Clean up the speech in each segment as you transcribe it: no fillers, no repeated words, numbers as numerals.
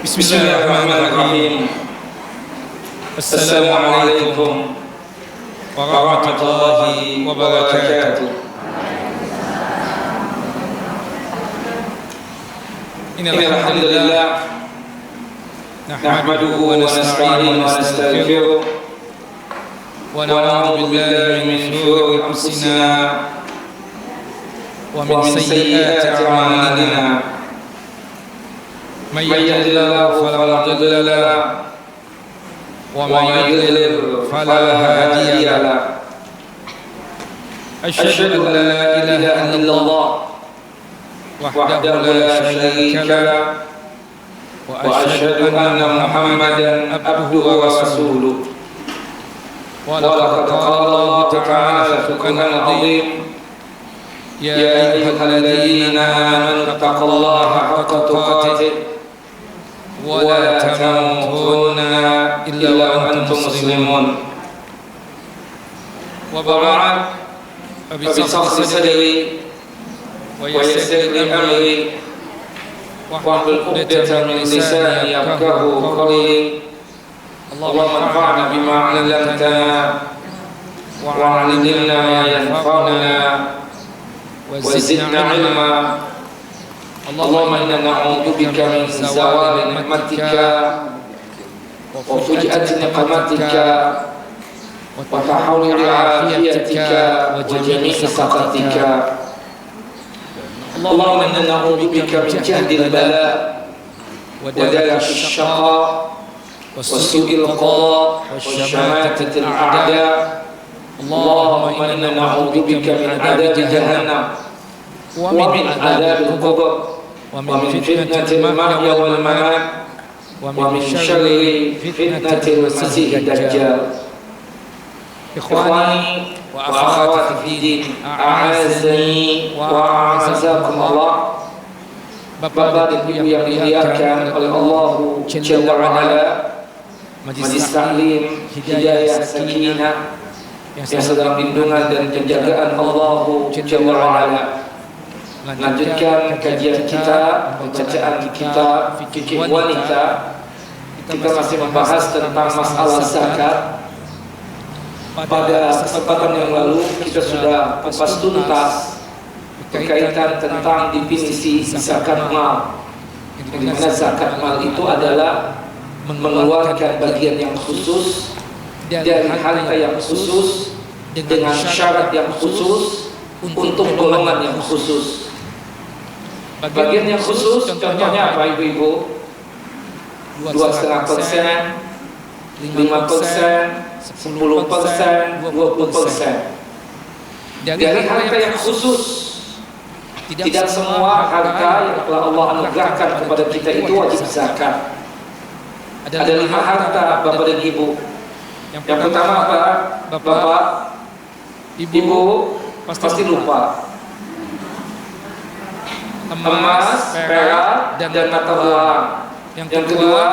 Bismillahirrahmanirrahim. Assalamualaikum warahmatullahi wabarakatuh. Innal hamdalillah nahmaduhu wa nasta'inuhu wa nastaghfiruh wa na'udzu billahi min shururi anfusina wa min sayyiati a'malina. من يهد الله فلا مضل له ومن يضلل فلا هادي له. أشهد أن لا إله إلا الله وحده لا شريك له وأشهد أن محمدا عبده ورسوله. ولقد قال الله تعالى في القرآن العظيم: يا أيها الذين آمنوا اتقوا الله حق تقاته ولا تموتن إلا وأنتم مسلمون. وبعد فبشرح صدري ويسر لي أمري واحلل عقدة من لساني يفقهوا قولي. اللهم انفعنا بما علمتنا وعلمنا ما ينفعنا وزدنا علما. اللهم إنا نعوذ بك من زوال نعمتك وفجأة نقمتك وتحول عافيتك وجميع سخطك. اللهم إنا نعوذ بك من جهد البلاء ودرك الشقاء وسوء القضاء وشماتة الأعداء. اللهم إنا نعوذ بك من عذاب جهنم ومن عذاب القبر ومن فتنة المحيا والممات ومن شر فتنة المسيح الدجال. إخواني وأخواتي في الدين، أعزني وأعزكم الله. Bapak dan Ibu yang dimuliakan oleh Allah Jalla wa'ala, Majelis Taklim Hidayah Sakinah yang sedang lindungan dan penjagaan Allah Jalla wa'ala, lanjutkan kajian kita, bacaan kita, fikih wanita. Kita masih membahas tentang masalah zakat. Pada kesempatan yang lalu kita sudah kupas tuntas berkaitan tentang definisi zakat mal. Di mana zakat mal itu adalah mengeluarkan bagian yang khusus dari harta yang khusus dengan syarat yang khusus untuk golongan yang khusus. Bagian yang khusus contohnya apa ibu-ibu? 2,5%, 5%, 10%, 20%. Dari harta yang khusus. Tidak semua harta yang telah Allah anugerahkan kepada kita itu wajib zakat. Ada 5 harta Bapak dan Ibu. Yang pertama apa? Bapak, Ibu pasti lupa. Emas, perak, dan mata uang. Yang kedua,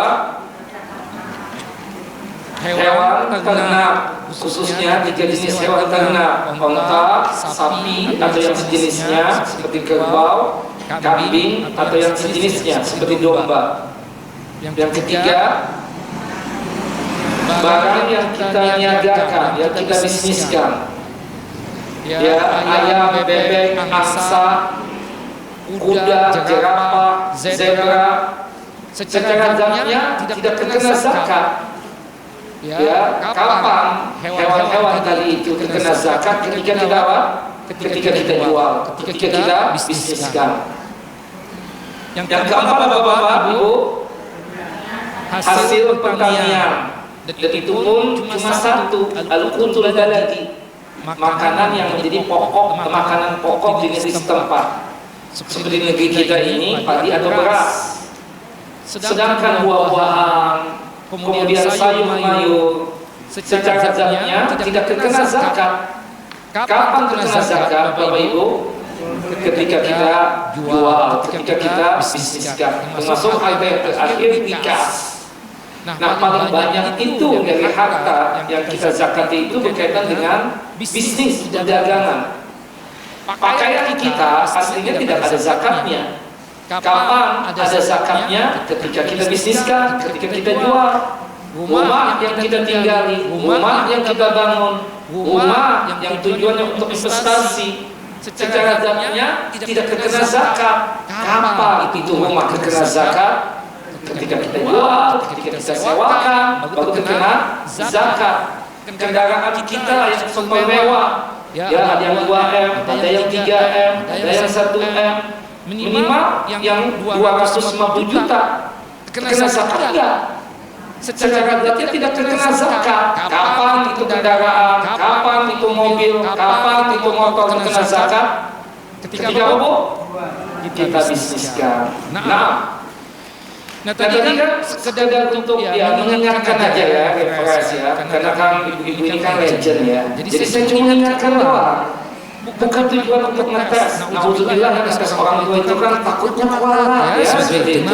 hewan ternak, khususnya 3 jenis hewan ternak: onta, sapi atau yang sejenisnya seperti kerbau, kambing atau yang sejenisnya seperti domba. Yang ketiga, barang yang kita niagakan, yang kita bisniskan, ya, ayam, bebek, angsa, kuda, jerapah, zebra. Secara zatnya tidak terkena zakat. Ya, kapan hewan-hewan tadi itu terkena zakat? Ketika kita apa? Ketika kita jual, ketika kita bisniskan. Yang keempat Bapak Ibu, hasil pertanian. Dan itu pun cuma satu, al-qutul baladi, makanan yang menjadi pokok, makanan pokok di negeri setempat. Seperti negeri kita ini, padi atau beras. Sedangkan buah-buahan, kemudian sayur-mayur, secara zatnya tidak terkena zakat. Kapan terkena zakat Bapak Ibu? Ketika kita jual, ketika kita bisniskan, termasuk harta yang terakhir dikas. Nah, paling banyak itu dari harta yang kita zakati itu berkaitan dengan bisnis dan dagangan. Pakaian kita aslinya tidak ada zakatnya, Kapan ada zakatnya? Ketika kita bisniskan, ketika kita jual. Rumah yang kita tinggali, rumah yang kita bangun, rumah yang tujuannya untuk investasi, secara zakatnya tidak terkena zakat. Kapan itu rumah terkena zakat? Ketika kita jual, ketika kita sewakan, baru terkena zakat. Kendaraan kita yang super mewah, ya ada yang 2M, ada yang 3M, ada yang 1M, minimal yang 250 juta terkena zakat enggak? Secara zakatnya tidak terkena zakat. Kapan itu kendaraan, kapan itu mobil, kapan itu motor terkena zakat? Ketika apa? Kita bisniskan. Nah tadi kan sekedar untuk ya mengingatkan aja ya, referensi ya, karena kan ibu-ibu ini kan legend ya. Jadi saya cuma mengingatkan doang. Bukan tujuan untuk ngetes. Alhamdulillah ngetes orang tua itu kan takutnya kualat ya seperti itu.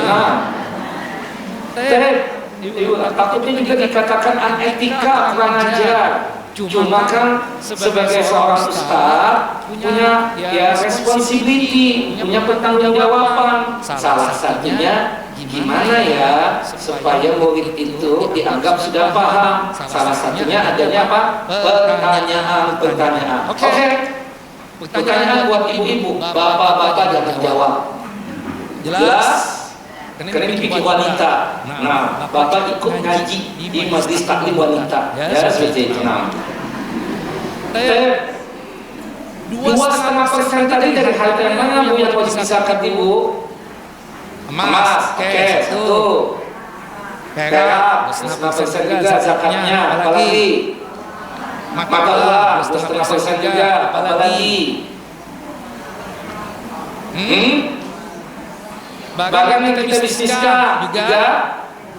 Takutnya juga dikatakan anetika, kurang ajar. Cuma kan sebagai seorang ustaz punya ya responsibility, punya pertanggungjawaban. Salah satunya gimana ya supaya murid itu dianggap sudah paham. Salah satunya adanya apa? Pertanyaan. Oke. Pertanyaan buat ibu-ibu, bapak-bapak jangan jawab. Jelas? Karena ini bikin wanita. Nah, bapak ikut ngaji di majelis taklim wanita. Ya, seperti itu. Nah, 2,5% tadi dari harta yang mana bu yang wajib zakat ibu? Emas. Oke, satu. Perak, 2,5% juga zakatnya. Apalagi? Makalah, 2,5% juga. Apalagi? Barang yang kita bisniskan juga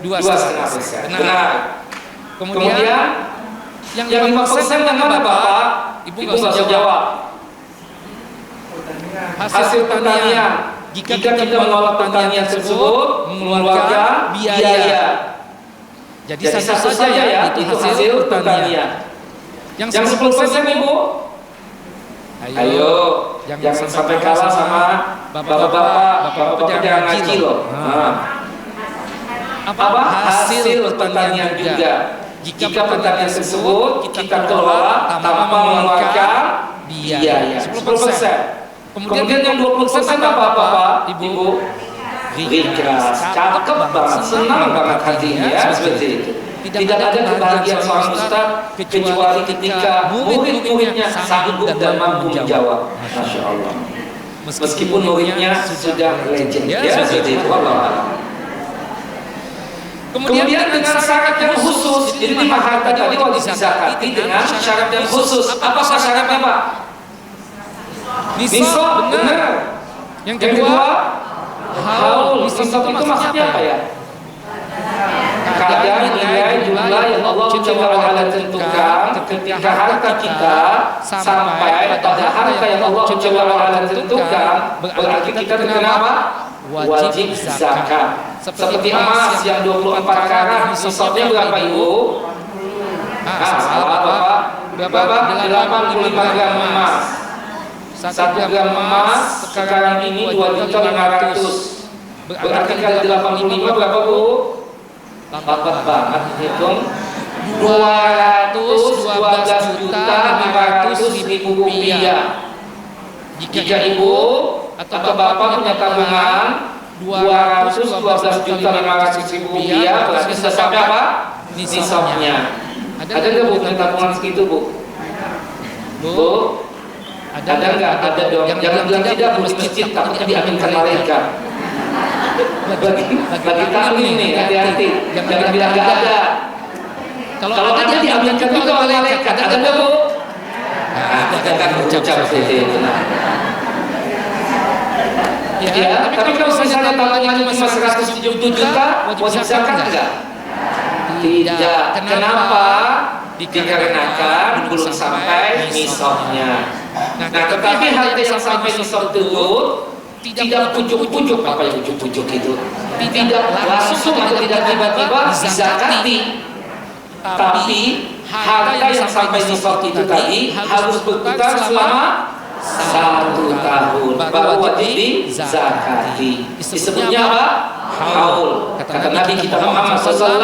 2,5%. Benar. Kemudian yang 5% yang mana Bapak? Ibu nggak usah jawab. Hasil pertanian. Jika kita mengelola pertanian tersebut mengeluarkan biaya. Jadi satu saja ya itu hasil pertanian. Yang 10% Ibu? Ayo, jangan sampai kalah sama bapak-bapak jangan ngaji loh. Apa hasil pertanian juga? Jika pertanian tersebut kita kelola tanpa mengeluarkan biaya 10%. Kemudian yang 20% apa Bapak, Ibu? Rikas, cakep banget, senang banget hatinya ya seperti itu. Tidak ada kebahagiaan seorang ustaz kecuali ketika murid-muridnya sanggup dan mampu menjawab. Masya Allah. Meskipun muridnya sudah legend ya seperti itu. Kemudian dengan syarat yang khusus. Jadi 5 harta tadi wajib dizakati dengan syarat yang khusus. Apa syaratnya Pak? Nisab, benar. Yang kedua, haul. Nisab itu maksudnya apa ya? Kadar nilai jumlah yang Allah Jalla wa'ala tentukan ketika harta kita sampai pada harta yang Allah Jalla wa'ala tentukan, berarti kita terkena apa? Wajib zakat. Seperti emas yang 24 karat, nisabnya berapa Ibu? Salah Bapak. Berapa? 85 gram emas. 1 gram emas sekarang ini 2.500.000. Berarti kali 85 berapa Bu? Dapat banget hitung 212.500.000 rupiah. Jika Ibu atau Bapak punya tabungan 212.500.000 rupiah, berarti sudah sampai apa? Nisabnya. Ada nggak Bu punya tabungan segitu Bu? Bu? Ada nggak? Ada dong. Jangan bilang tidak Bu di masjid, takutnya diaminkan malaikat. Lagi taklim nih, hati-hati. Jangan bilang nggak ada. Kalau ada diaminkan juga oleh malaikat. Ada nggak Bu? Jangan ucap seperti itu. Ya, tapi kalau misalnya tabungannya cuma 170 juta, wajib zakat enggak? Tidak. Kenapa? Dikarenakan belum sampai nisabnya. Nah, tetapi harta yang sampai nisab tersebut tidak pujuk-pujuk. Apa yang pujuk-pujuk itu? Tidak langsung atau tidak tiba-tiba dizakati. Tapi harta yang sampai nisab itu tadi harus berputar selama 1 tahun baru wajib dizakati. Disebutnya apa? Haul. Kata Nabi kita Muhammad SAW,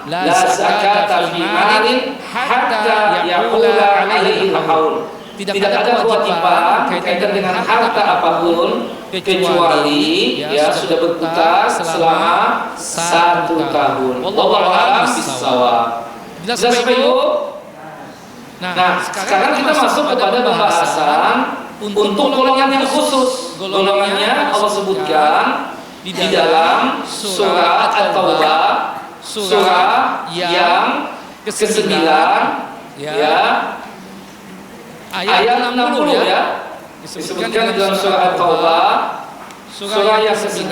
la zakata fi malin hatta yaqula alaihi haul. Tidak ada kewajiban kaitan dengan harta apapun kecuali ya sudah berputar selama 1 tahun. Wallahu a'lam bishawab. Jelas Bapak? Nah, sekarang kita masuk kepada pembahasan untuk golongan yang khusus. Golongannya Allah sebutkan di dalam surah At-Taubah, surah yang ke-9 ya, ayat 60 ya. Disebutkan di dalam surah At-Taubah, surah yang ke-9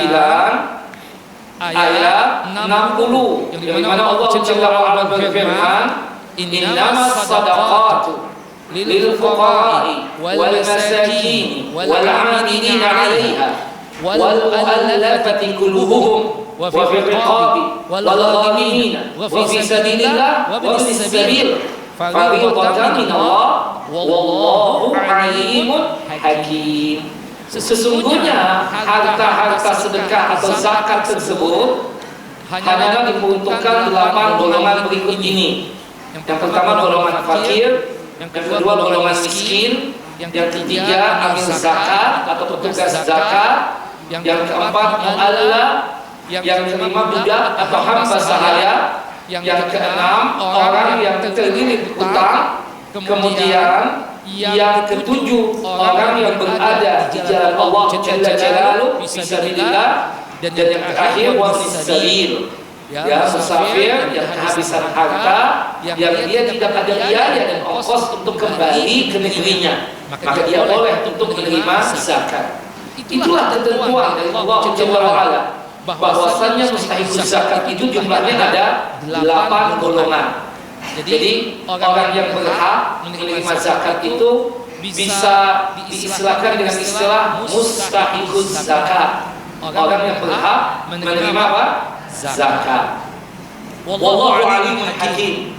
ayat 60, yang mana Allah Jalla wa ala berfirman, innamas sadaqatu lil fuqara'i wal masakin wal 'amilina 'alaiha wal mu'allafati qulubuhum wa fi riqabi wal gharimina wa fi sabilillah wa bis sabil fariidatan min Allah wallahu 'alimun hakim. Sesungguhnya harta-harta sedekah atau zakat tersebut hanyalah diperuntukkan 8 golongan berikut ini. Yang pertama golongan fakir, yang kedua golongan miskin, yang ketiga amil zakat atau petugas zakat, yang keempat mu'alla, yang kelima budak atau hamba sahaya, yang keenam orang yang terlilit utang, kemudian yang ketujuh orang yang berada di jalan Allah Jalla Jalaluhu fisabilillah, dan yang terakhir wafisabil ya musafir yang kehabisan harta yang dia tidak ada biaya dan ongkos untuk kembali ke negerinya, maka dia boleh untuk menerima zakat. Itulah ketentuan dari Allah Jalla wa'ala bahwasannya mustahikul zakat itu jumlahnya ada 8 golongan. Jadi orang yang berhak menerima zakat itu bisa diistilahkan dengan istilah mustahikul zakat. Orang yang berhak menerima apa? Zakat. Wallahu alimun hakim.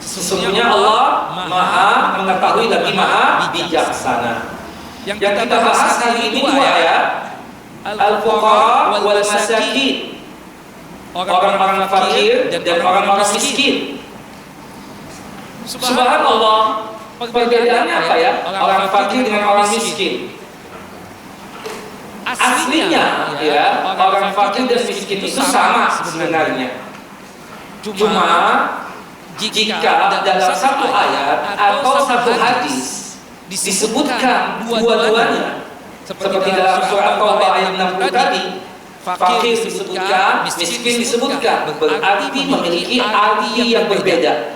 Sesungguhnya Allah Maha mengetahui lagi Maha bijaksana. Yang kita bahas hari ini 2 ayat, al-fuqara wal masakin, orang-orang fakir dan orang-orang miskin. Subhanallah, perbedaannya apa ya? Orang fakir dengan orang miskin. Aslinya ya, orang fakir dan miskin itu sama sebenarnya. Cuma jika dalam satu ayat atau satu hadis disebutkan dua-duanya, seperti dalam surah At-Taubah ayat 60 tadi, fakir disebutkan, miskin disebutkan, berarti memiliki arti yang berbeda.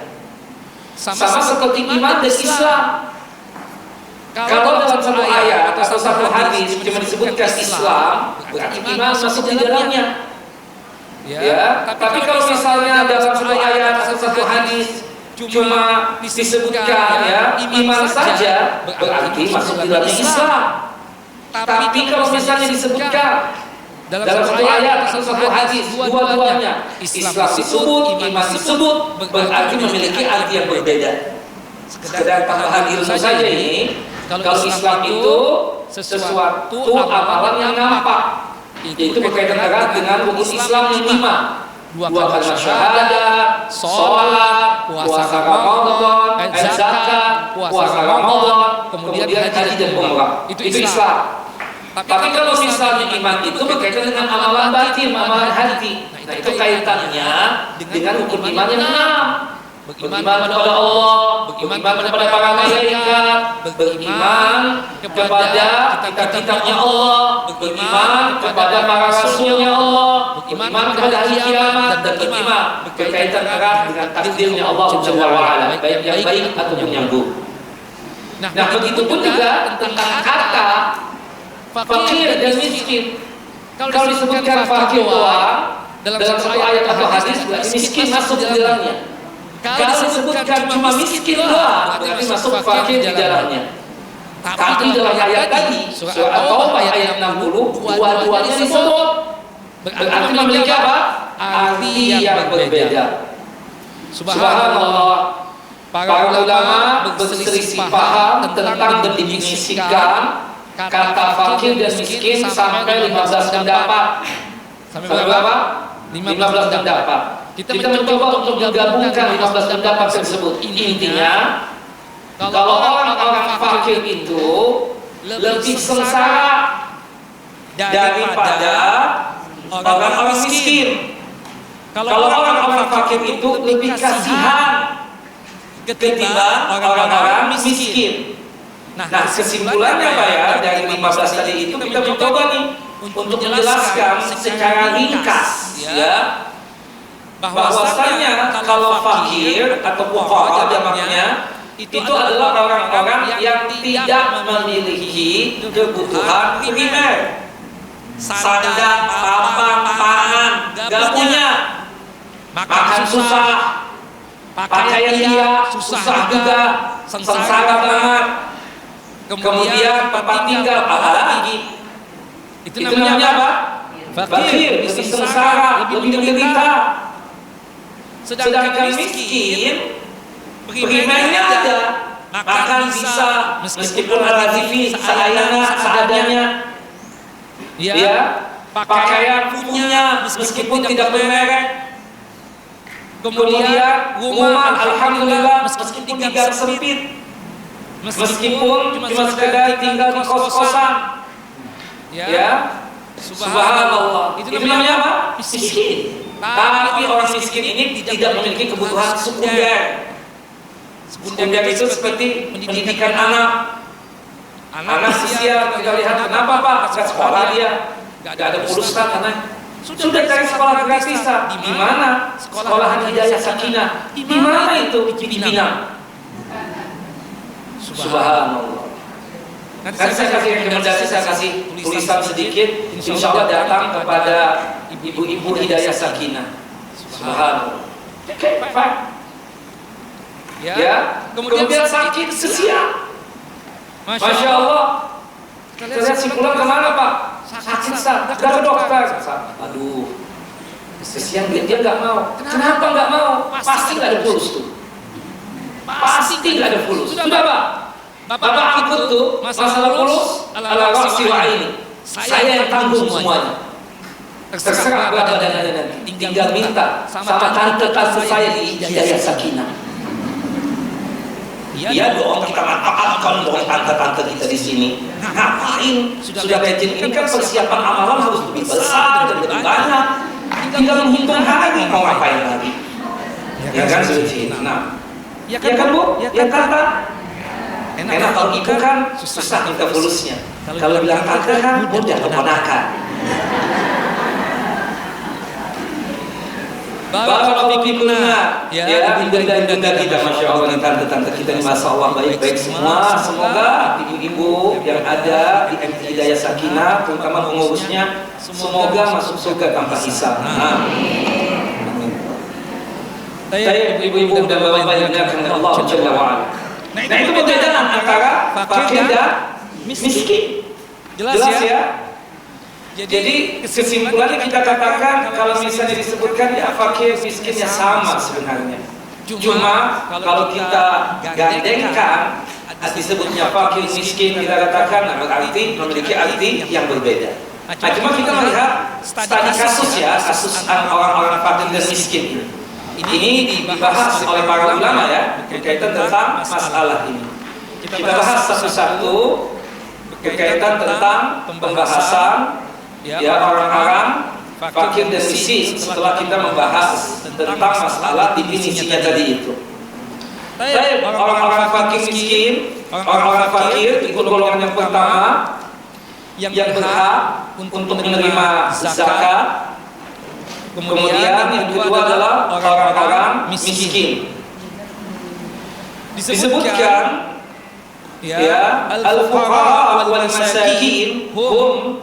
Sama seperti iman dan Islam. Kalau dalam satu ayat atau satu hadis cuma disebutkan Islam, berarti iman masuk di dalamnya. Ya, tapi kalau misalnya dalam satu ayat atau satu hadis cuma disebutkan ya iman saja, berarti masuk di dalamnya Islam. Tapi kalau misalnya disebutkan dalam satu ayat atau satu hadis dua-duanya, Islam disebut, iman disebut, berarti memiliki arti yang berbeda. Sekedar tambahan ilmu saja ini. Kalau Islam itu sesuatu amalan yang nampak, yaitu berkaitan erat dengan rukun Islam yang 5: 2 kalimat syahadat, sholat, puasa Ramadan, zakat, puasa Ramadan, kemudian haji dan umrah. Itu Islam. Tapi kalau misalnya iman itu berkaitan dengan amalan batin, amalan hati, nah itu kaitannya dengan rukun iman yang 6: beriman kepada Allah, beriman kepada para malaikat, beriman kepada kitab-kitabnya Allah, beriman kepada para rasulnya Allah, beriman kepada hari kiamat, dan beriman berkaitan erat dengan takdirnya Allah Subhanahu wa taala, baik yang baik ataupun yang buruk. Nah, begitupun juga tentang kata fakir dan miskin. Kalau disebutkan fakir doang dalam satu ayat atau hadis, berarti miskin masuk di dalamnya. Kalau disebutkan cuma miskin doang, berarti masuk fakir di dalamnya. Tapi dalam ayat tadi, surah At-Taubah ayat 60, dua-duanya disebut. Berarti memiliki apa? Arti yang berbeda. Subhanallah. Para ulama berselisih paham tentang mendefinisikan kata fakir dan miskin sampai 15 pendapat. Sampai berapa? 15 pendapat. Kita mencoba untuk menggabungkan 15 pendapat tersebut. Intinya, kalau orang-orang fakir itu lebih sengsara daripada orang-orang miskin. Kalau orang-orang fakir itu lebih kasihan ketimbang orang-orang miskin. Nah, kesimpulannya apa ya dari 15 tadi itu, kita mencoba nih untuk menjelaskan secara ringkas ya, bahwasanya kalau fakir atau fuqara jamaknya itu adalah orang-orang yang tidak memiliki kebutuhan primer. Sandang, papan, pangan, gak punya. Makan susah, pakaian dia susah juga, sengsara banget. Kemudian tempat tinggal apalagi. Itu namanya apa? Fakir, lebih sengsara, lebih menderita. Sedangkan miskin, primernya ada, makan bisa, meskipun ada TV seadanya, ya, pakaian punya, meskipun tidak bermerek. Kemudian rumah alhamdulillah meskipun tidak sempit, meskipun cuma sekedar tinggal di kos-kosan, ya, subhanallah. Itu namanya apa? Miskin. Tapi orang miskin ini tidak memiliki kebutuhan sekunder. Sekunder itu seperti pendidikan anak usia, kita lihat kenapa Pak nggak sekolah dia, nggak ada pulsa karena sudah cari sekolah gratisan. Di mana? Sekolahan Hidayah Sakinah. Di mana itu? Di Pinang. Subhanallah. Nanti saya kasih rekomendasi, saya kasih tulisan sedikit. Insya Allah datang kepada ibu-ibu Hidayah Sakinah. Subhanallah. Oke, Pak. Ya. Kemudian sakit sesial. Masya Allah. Kita lihat simpulan kemana Pak? Sakit gak ke dokter. Aduh, kesian dia nggak mau. Kenapa nggak mau? Pasti nggak ada fulus tuh. Pasti nggak ada fulus. Sudah Pak, Bapak angkut tuh masalah fulus ala ra'si wa aini. Saya yang tanggung semuanya. Terserah berapa dananya nanti. Tinggal minta sama tante-tante saya di Hidayah Sakinah. Iya dong, kita manfaatkan dong tante-tante kita di sini. Ngapain? Sudah kajian ini kan persiapan amalan harus lebih besar dan lebih banyak. Tinggal menghitung hari mau ngapain lagi. Ya kan suci. Nah, ya kan Bu? Ya kan Pak? Enak kalau ibu kan susah minta fulusnya. Kalau bilang tante kan mudah keponakan. Barakallahu fikunna, ya bunda-bunda kita, masya Allah, tante-tante kita, masya Allah baik-baik semua. Semoga ibu-ibu yang ada di MT Hidayah Sakinah, terutama pengurusnya, semoga masuk surga tanpa hisab. Amin. Saya ibu-ibu dan bapak-bapak yang dimuliakan Allah Jalla wa'ala. Nah itu perbedaan antara fakir dan miskin. Jelas ya? Jadi kesimpulannya kita katakan kalau misalnya disebutkan ya fakir miskinnya sama sebenarnya. Cuma kalau kita gandengkan disebutnya fakir miskin, kita katakan berarti memiliki arti yang berbeda. Nah cuma kita melihat studi kasus ya, kasus orang-orang fakir dan miskin ini dibahas oleh para ulama ya, berkaitan tentang masalah ini. Kita bahas satu-satu berkaitan tentang pembahasan ya orang-orang fakir dan miskin setelah kita membahas tentang masalah definisinya tadi itu. Orang-orang fakir miskin, orang-orang fakir itu golongan yang pertama yang berhak untuk menerima zakat. Kemudian yang kedua adalah orang-orang miskin. Disebutkan ya al-fuqara wal masakin hum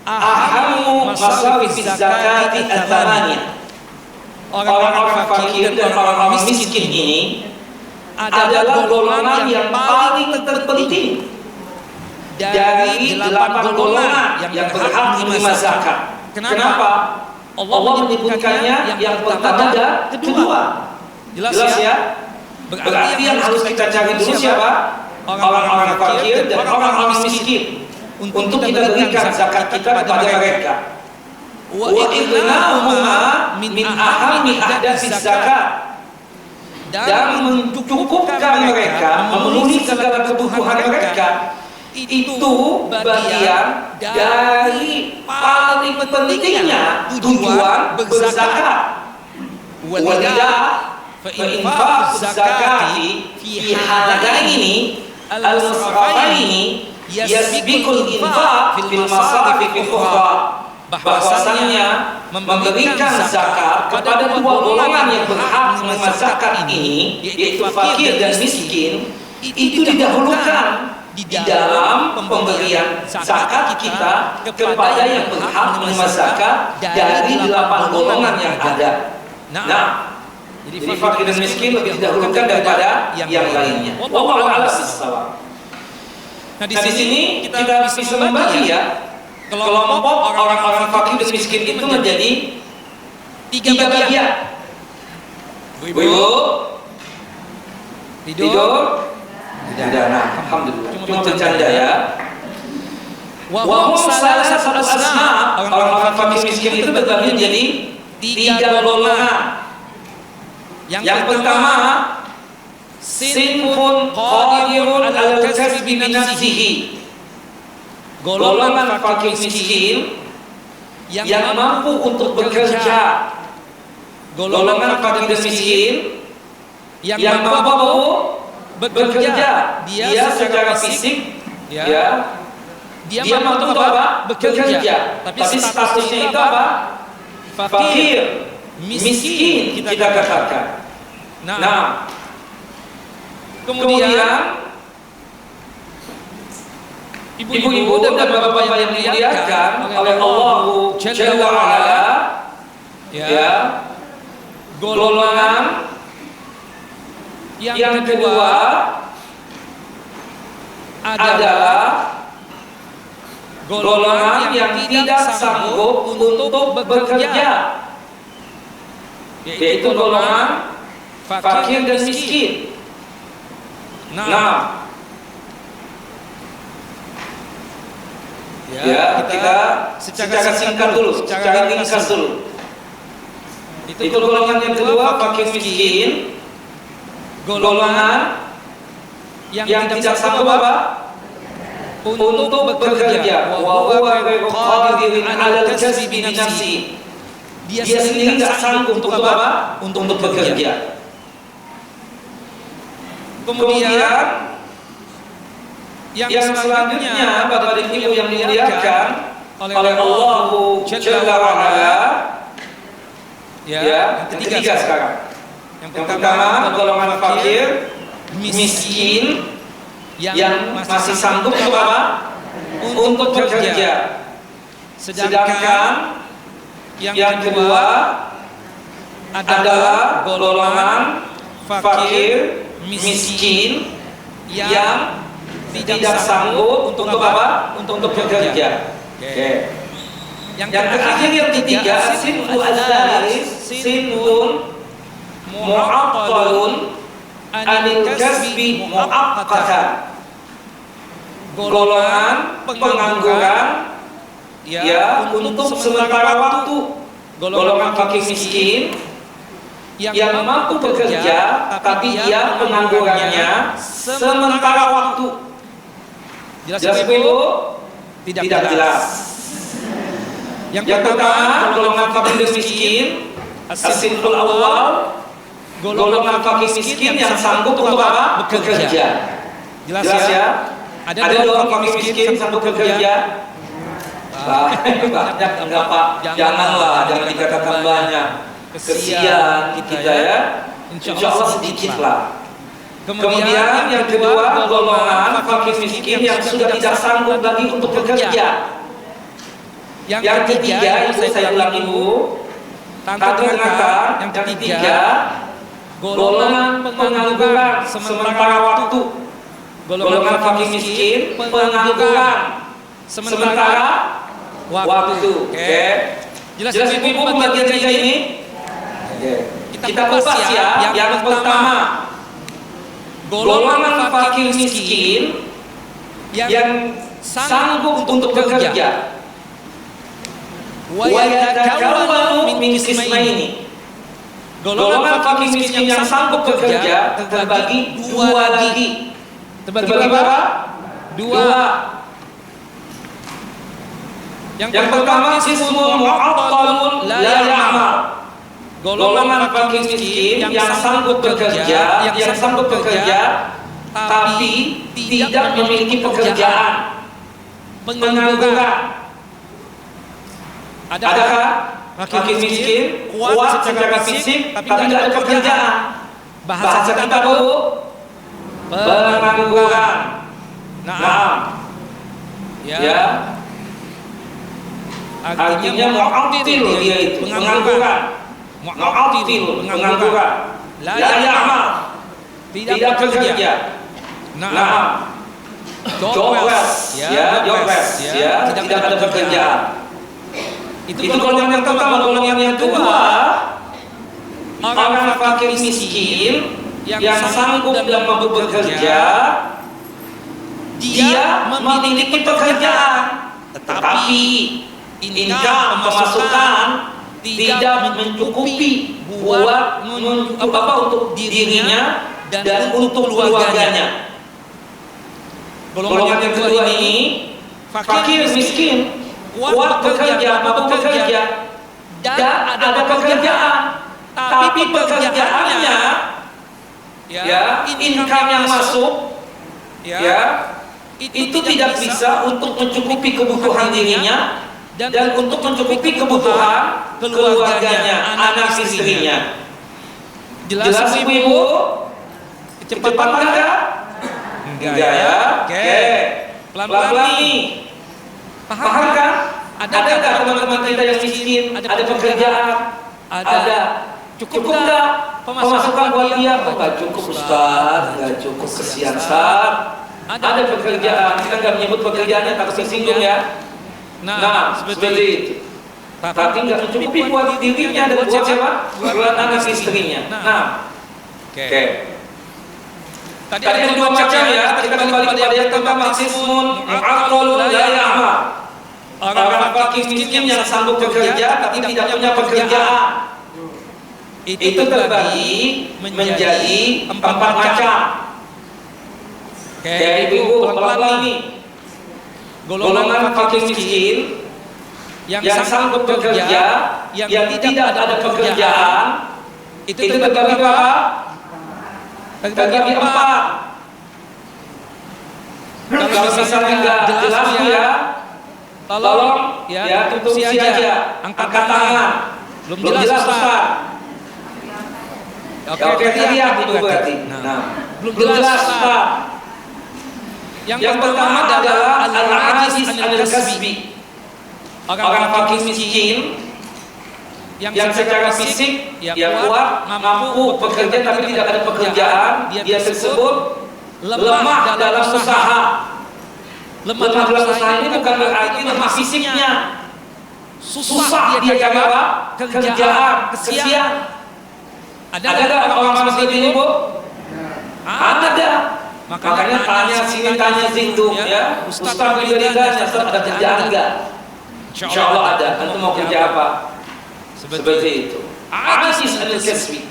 ahammu masawif zakati at-thamaniyah. Orang-orang fakir dan orang-orang miskin ini adalah golongan yang paling terpenting dari 8 golongan yang berhak menerima zakat. Kenapa? Allah menyebutkannya yang pertama dan kedua. Jelas ya? Berarti yang harus kita cari dulu siapa? Orang-orang fakir dan orang-orang miskin, untuk kita berikan zakat kita kepada mereka. Wa ighnahuma min ahammi ahdatsi zakat, dan mencukupkan mereka, memenuhi segala kebutuhan mereka, itu bagian dari paling pentingnya tujuan berzakat. Walidah fa'infaq zakati fi hadaini al-musrafaini yasbiqul infaq fil masarif ukhra. Bahwasannya memberikan zakat kepada dua golongan yang berhak menerima zakat ini, yaitu fakir dan miskin, itu didahulukan di dalam pemberian zakat kita kepada yang berhak menerima zakat dari 8 golongan yang ada. Nah, jadi fakir dan miskin lebih didahulukan daripada yang lainnya. Wallahu a'lam bishawab. Nah, di sini kita bisa membagi ya, kelompok orang-orang fakir dan miskin itu menjadi 3 bagian. Ibu tidur, tidak. Nah, alhamdulillah. Cuma bercanda ya. Wahum salah satu asma, orang-orang fakir miskin itu terbagi menjadi 3 golongan. Yang pertama, sinfun qadirun al-kasbi min nafsihi. Golongan fakir miskin yang mampu untuk bekerja. Golongan fakir miskin yang mampu bekerja. Dia secara fisik dia mampu apa? Bekerja. Tapi statusnya itu apa? Fakir, miskin kita katakan. Nah, kemudian ibu-ibu dan bapak-bapak yang dimuliakan oleh Allah Jalla wa'ala, ya, golongan yang kedua adalah golongan yang tidak sanggup untuk bekerja, yaitu golongan fakir dan miskin. Nah, ya, kita secara singkat dulu, secara ringkas dulu. Itu golongan yang kedua, fakir miskin. Golongan yang tidak sanggup apa? Untuk bekerja. Wa huwa ghairu qadirin 'alal kasbi bi nafsihi. Dia sendiri tidak sanggup untuk apa? Untuk bekerja. Kemudian yang selanjutnya, Bapak dan Ibu yang dimuliakan oleh Allah Jalla wa'ala, ya, yang ketiga sekarang. Yang pertama, golongan fakir miskin yang masih sanggup untuk apa? Untuk bekerja. Sedangkan yang kedua adalah golongan fakir miskin yang tidak sanggup untuk apa? Untuk bekerja. Oke. Yang terakhir yang ketiga, sinful al-thalith, sinfun mu'attalun anil kasbi mu'aqqatan. Golongan pengangguran ya untuk sementara waktu. Golongan fakir miskin yang mampu bekerja tapi dia penganggurannya sementara waktu. Jelas Ibu? Tidak jelas. Yang pertama, golongan fakir miskin, as-sinful awwal, golongan fakir miskin yang sanggup untuk apa? Bekerja. Jelas ya? Ada 2 fakir miskin yang sanggup bekerja. Banyak enggak Pak? Jangan dikatakan banyak. Kesian kita ya. Insya Allah sedikit lah. Kemudian yang kedua, golongan fakir miskin yang sudah tidak sanggup lagi untuk bekerja. Yang ketiga, itu saya ulang Ibu, Tante dengarkan. Yang ketiga, golongan pengangguran sementara waktu. Golongan fakir miskin, pengangguran sementara waktu. Oke. Jelas Ibu pembagian 3 ini? Kita kupas ya. Yang pertama, golongan fakir miskin yang sanggup untuk bekerja. Wa yatakawwanu min qismaini. Golongan fakir miskin yang sanggup bekerja terbagi dua lagi. Terbagi berapa? Dua. Yang pertama qismun mu'attalun la ya'mal. Golongan fakir miskin yang sanggup bekerja, tapi tidak memiliki pekerjaan, pengangguran. Adakah fakir miskin kuat secara fisik tapi tidak ada pekerjaan? Bahasa kita Bu, pengangguran. Nah, ya. Artinya mu'attil dia itu, pengangguran. Mu'attil, pengangguran. La ya'mal, tidak bekerja. Nah, jobless, tidak ada pekerjaan. Itu golongan yang pertama. Golongan yang kedua, orang fakir miskin yang sanggup dan mampu bekerja, dia memiliki pekerjaan, tetapi income, pemasukan tidak mencukupi buat untuk dirinya dan untuk keluarganya. Golongan yang kedua ini fakir miskin, kuat bekerja, mampu bekerja, dan ada pekerjaan, tapi pekerjaannya income yang masuk itu tidak bisa untuk mencukupi kebutuhan dirinya dan untuk mencukupi kebutuhan keluarganya, anak istrinya. Jelas Ibu? Kecepatan enggak? Enggak ya? Oke. Pelan-pelan nih. Paham kan? Ada enggak teman-teman kita yang miskin? Ada pekerjaan? Ada. Cukup enggak pemasukan buat dia? Enggak cukup Ustaz, enggak cukup, kesian Ustaz. Ada pekerjaan, kita enggak menyebut pekerjaannya, takut tersinggung ya. Nah, seperti itu. Tapi nggak mencukupi buat dirinya dan buat siapa? Buat anak istrinya. Nah, oke. Tadi ada dua macam ya. Kita kembali pada yang pertama, qismun mu'attalun la ya'mal. Orang fakir miskin yang sanggup bekerja tapi tidak punya pekerjaan. Itu terbagi menjadi empat macam. Oke, Ibu, pelan-pelan nih. Golongan fakir miskin yang sanggup bekerja, yang tidak ada pekerjaan, itu terbagi berapa? Terbagi empat. Kalau misalnya nggak jelas ya, tolong tutup aja, angkat tangan. Belum jelas Ustaz. Oke, lihat itu berarti. Nah, belum jelas Ustaz. Yang pertama adalah al-ajiz anil kasbi. Orang fakir miskin yang secara fisik kuat, mampu bekerja tapi tidak ada pekerjaan, dia tersebut lemah dalam usaha. Lemah dalam usaha ini bukan berarti lemah fisiknya. Susah dia cari apa? Kerjaan, kesian. Ada orang seperti ini, Bu? Ada. Makanya tanya sini, tanya situ, ya. Ustaz juga ditanya, Ustaz ada kerjaan enggak? Insya Allah ada. Antum mau kerja apa? Seperti itu. Ajiz anil kasbi.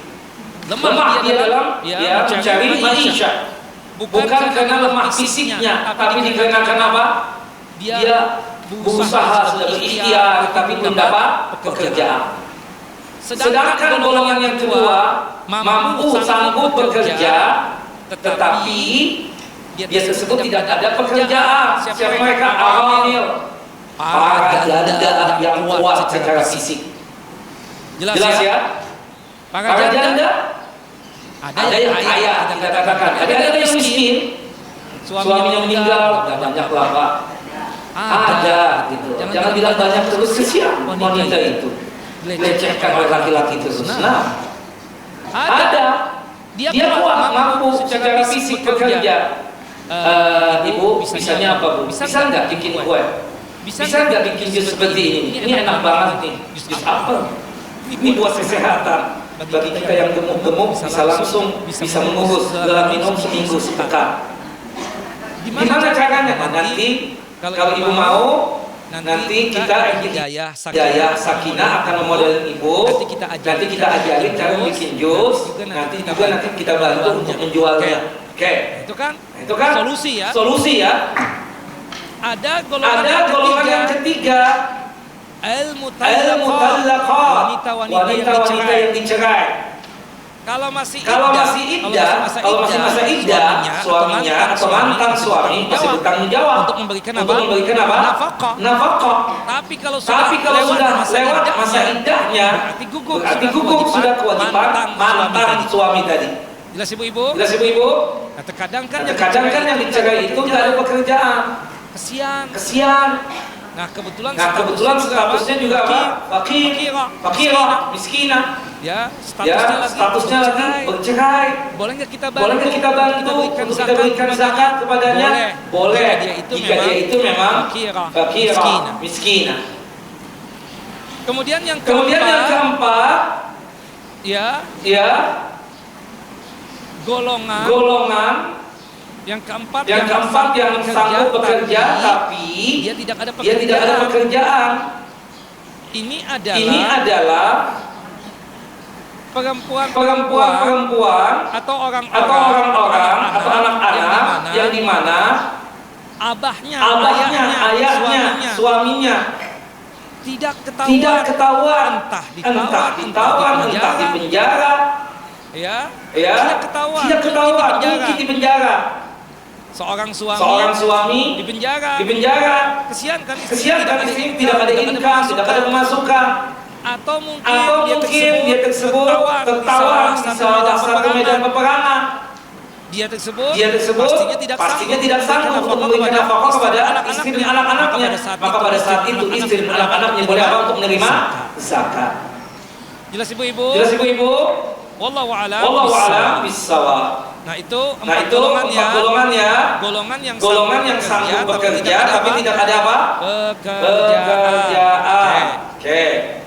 Lemah dia dalam mencari maisha. Bukan karena lemah fisiknya, tapi dikarenakan apa? Dia berusaha, sudah berikhtiar, tapi belum dapat pekerjaan. Sedangkan golongan yang kedua mampu, sanggup bekerja, tetapi dia tersebut tidak ada pekerjaan. Siapa mereka? Aramil, para janda yang kuat secara fisik. Jelas ya? Para janda ada yang kaya, kita katakan. Ada yang miskin, suaminya meninggal, banyak lah Pak. Ada gitu. Jangan bilang banyak terus, kesian wanita itu. Dilecehkan oleh laki-laki terus. Nah, ada. Dia kuat, mampu secara fisik bekerja. Ibu, bisanya apa Bu? Bisa nggak bikin kue? Bisa nggak bikin jus seperti ini? Ini enak banget nih. Jus apa? Ini buat kesehatan. bagi kita yang gemuk-gemuk bisa mengurus dalam minum seminggu sepekan. Gimana caranya? Nanti kalau ibu mau, nanti kita Hidayah Sakinah akan memodelin ibu. Nanti kita ajarin cara bikin jus. Nanti kita bantu untuk menjualnya. Oke. Itu kan solusi ya. Ada golongan yang ketiga, al-mutallaqah, wanita yang dicerai. Kalau masih masa iddah, suaminya atau mantan suami masih bertanggung jawab untuk memberikan nafkah. Tapi kalau sudah lewat masa iddahnya, berarti gugur sudah kewajiban mantan suami tadi. Jelas ibu-ibu? Nah, terkadang kan yang dicerai itu nggak ada pekerjaan. Kesian. Nah kebetulan statusnya juga apa? Fakirah, miskinah. Ya, statusnya lagi bercerai. Boleh nggak kita bantu untuk kita berikan zakat kepadanya? Boleh. Jika dia itu memang fakirah, miskinah. Kemudian yang keempat, ya, golongan yang keempat yang sanggup bekerja tapi dia tidak ada pekerjaan. Ini adalah perempuan atau orang-orang atau anak-anak yang dimana abahnya, ayahnya, suaminya tidak ketahuan, entah ditawan, entah di penjara, tidak ketahuan, mungkin di penjara. Seorang suami di penjara. Kesian kan istri tidak ada income, tidak ada pemasukan. Atau mungkin dia tersebut tertawan di salah satu medan peperangan. Dia tersebut pastinya tidak sanggup untuk memberikan nafkah kepada istri dan anak-anaknya. Maka pada saat itu istri dan anak-anaknya boleh apa untuk menerima zakat. Jelas ibu-ibu? Wallahu a'lam bissawab. Nah itu empat golongan yang sanggup bekerja tapi tidak ada apa? Pekerjaan. Oke.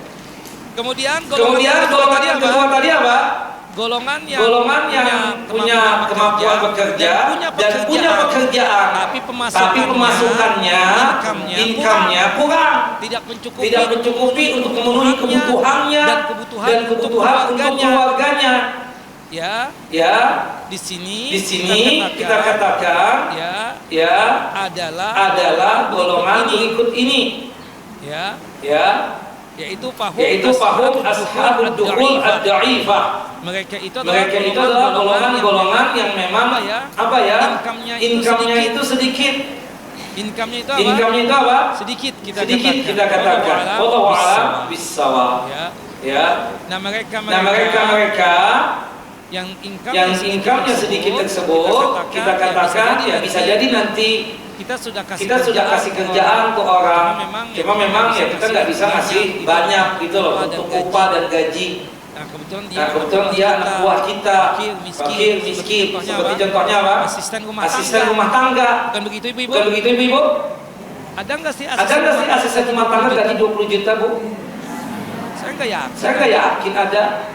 Kemudian golongan yang kedua tadi apa? Golongan yang punya kemampuan bekerja dan punya pekerjaan, tapi pemasukannya, income-nya kurang, tidak mencukupi untuk memenuhi kebutuhannya dan kebutuhan untuk keluarganya. Ya, di sini kita katakan adalah golongan berikut ini. Yaitu fahum ashabud dukhul ad-da'ifah. Mereka itu adalah golongan yang memang income-nya itu sedikit. Income-nya itu apa? Sedikit kita katakan. Wallahu a'lam bissawab. Nah mereka yang income-nya sedikit tersebut kita katakan ya bisa jadi nanti kita sudah kasih kerjaan ke orang, cuma memang ya kita nggak bisa ngasih banyak gitu loh untuk upah dan gaji. Nah kebetulan dia anak buah kita, fakir, miskin. Seperti contohnya apa? Asisten rumah tangga. Bukan begitu ibu? Ada nggak sih asisten rumah tangga gaji 20 juta bu? Saya nggak yakin ada.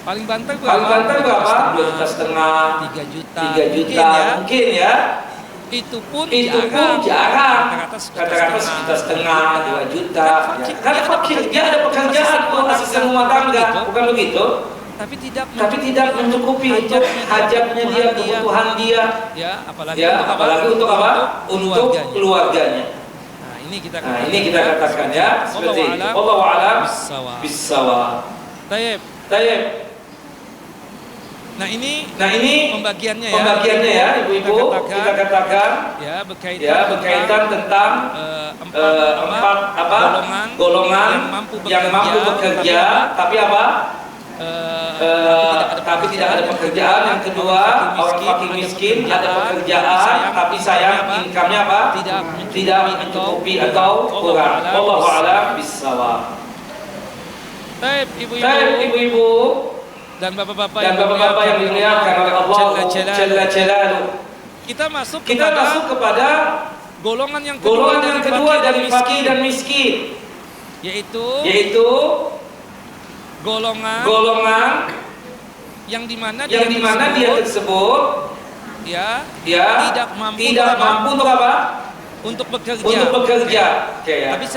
Paling banter berapa? 2,5 juta, 3 juta mungkin ya. Itu pun jarang. Kata-kata 1,5 juta, 2 juta. Karena fakir, dia ada pekerjaan tuh asisten rumah tangga, bukan begitu? Tapi tidak mencukupi untuk hajatnya dia, kebutuhan dia. Apalagi untuk apa? Untuk keluarganya. Nah, ini kita katakan ya seperti itu. Wallahu a'lam bissawab. Tayyib. Nah ini pembagiannya ya ibu-ibu kita katakan berkaitan tentang golongan yang mampu bekerja tapi tapi tidak ada pekerjaan. Yang kedua orang fakir miskin ada pekerjaan tapi sayang income-nya tidak mencukupi atau kurang. Wallahu a'lam bissawab. Baik ibu-ibu dan bapak-bapak yang dimuliakan oleh Allah Jalla Jalaluhu. Kita masuk kepada golongan yang kedua dari fakir dan miskin, yaitu golongan yang dimana dia tersebut ya ya tidak mampu untuk apa? Untuk bekerja. Oke, ya. Tapi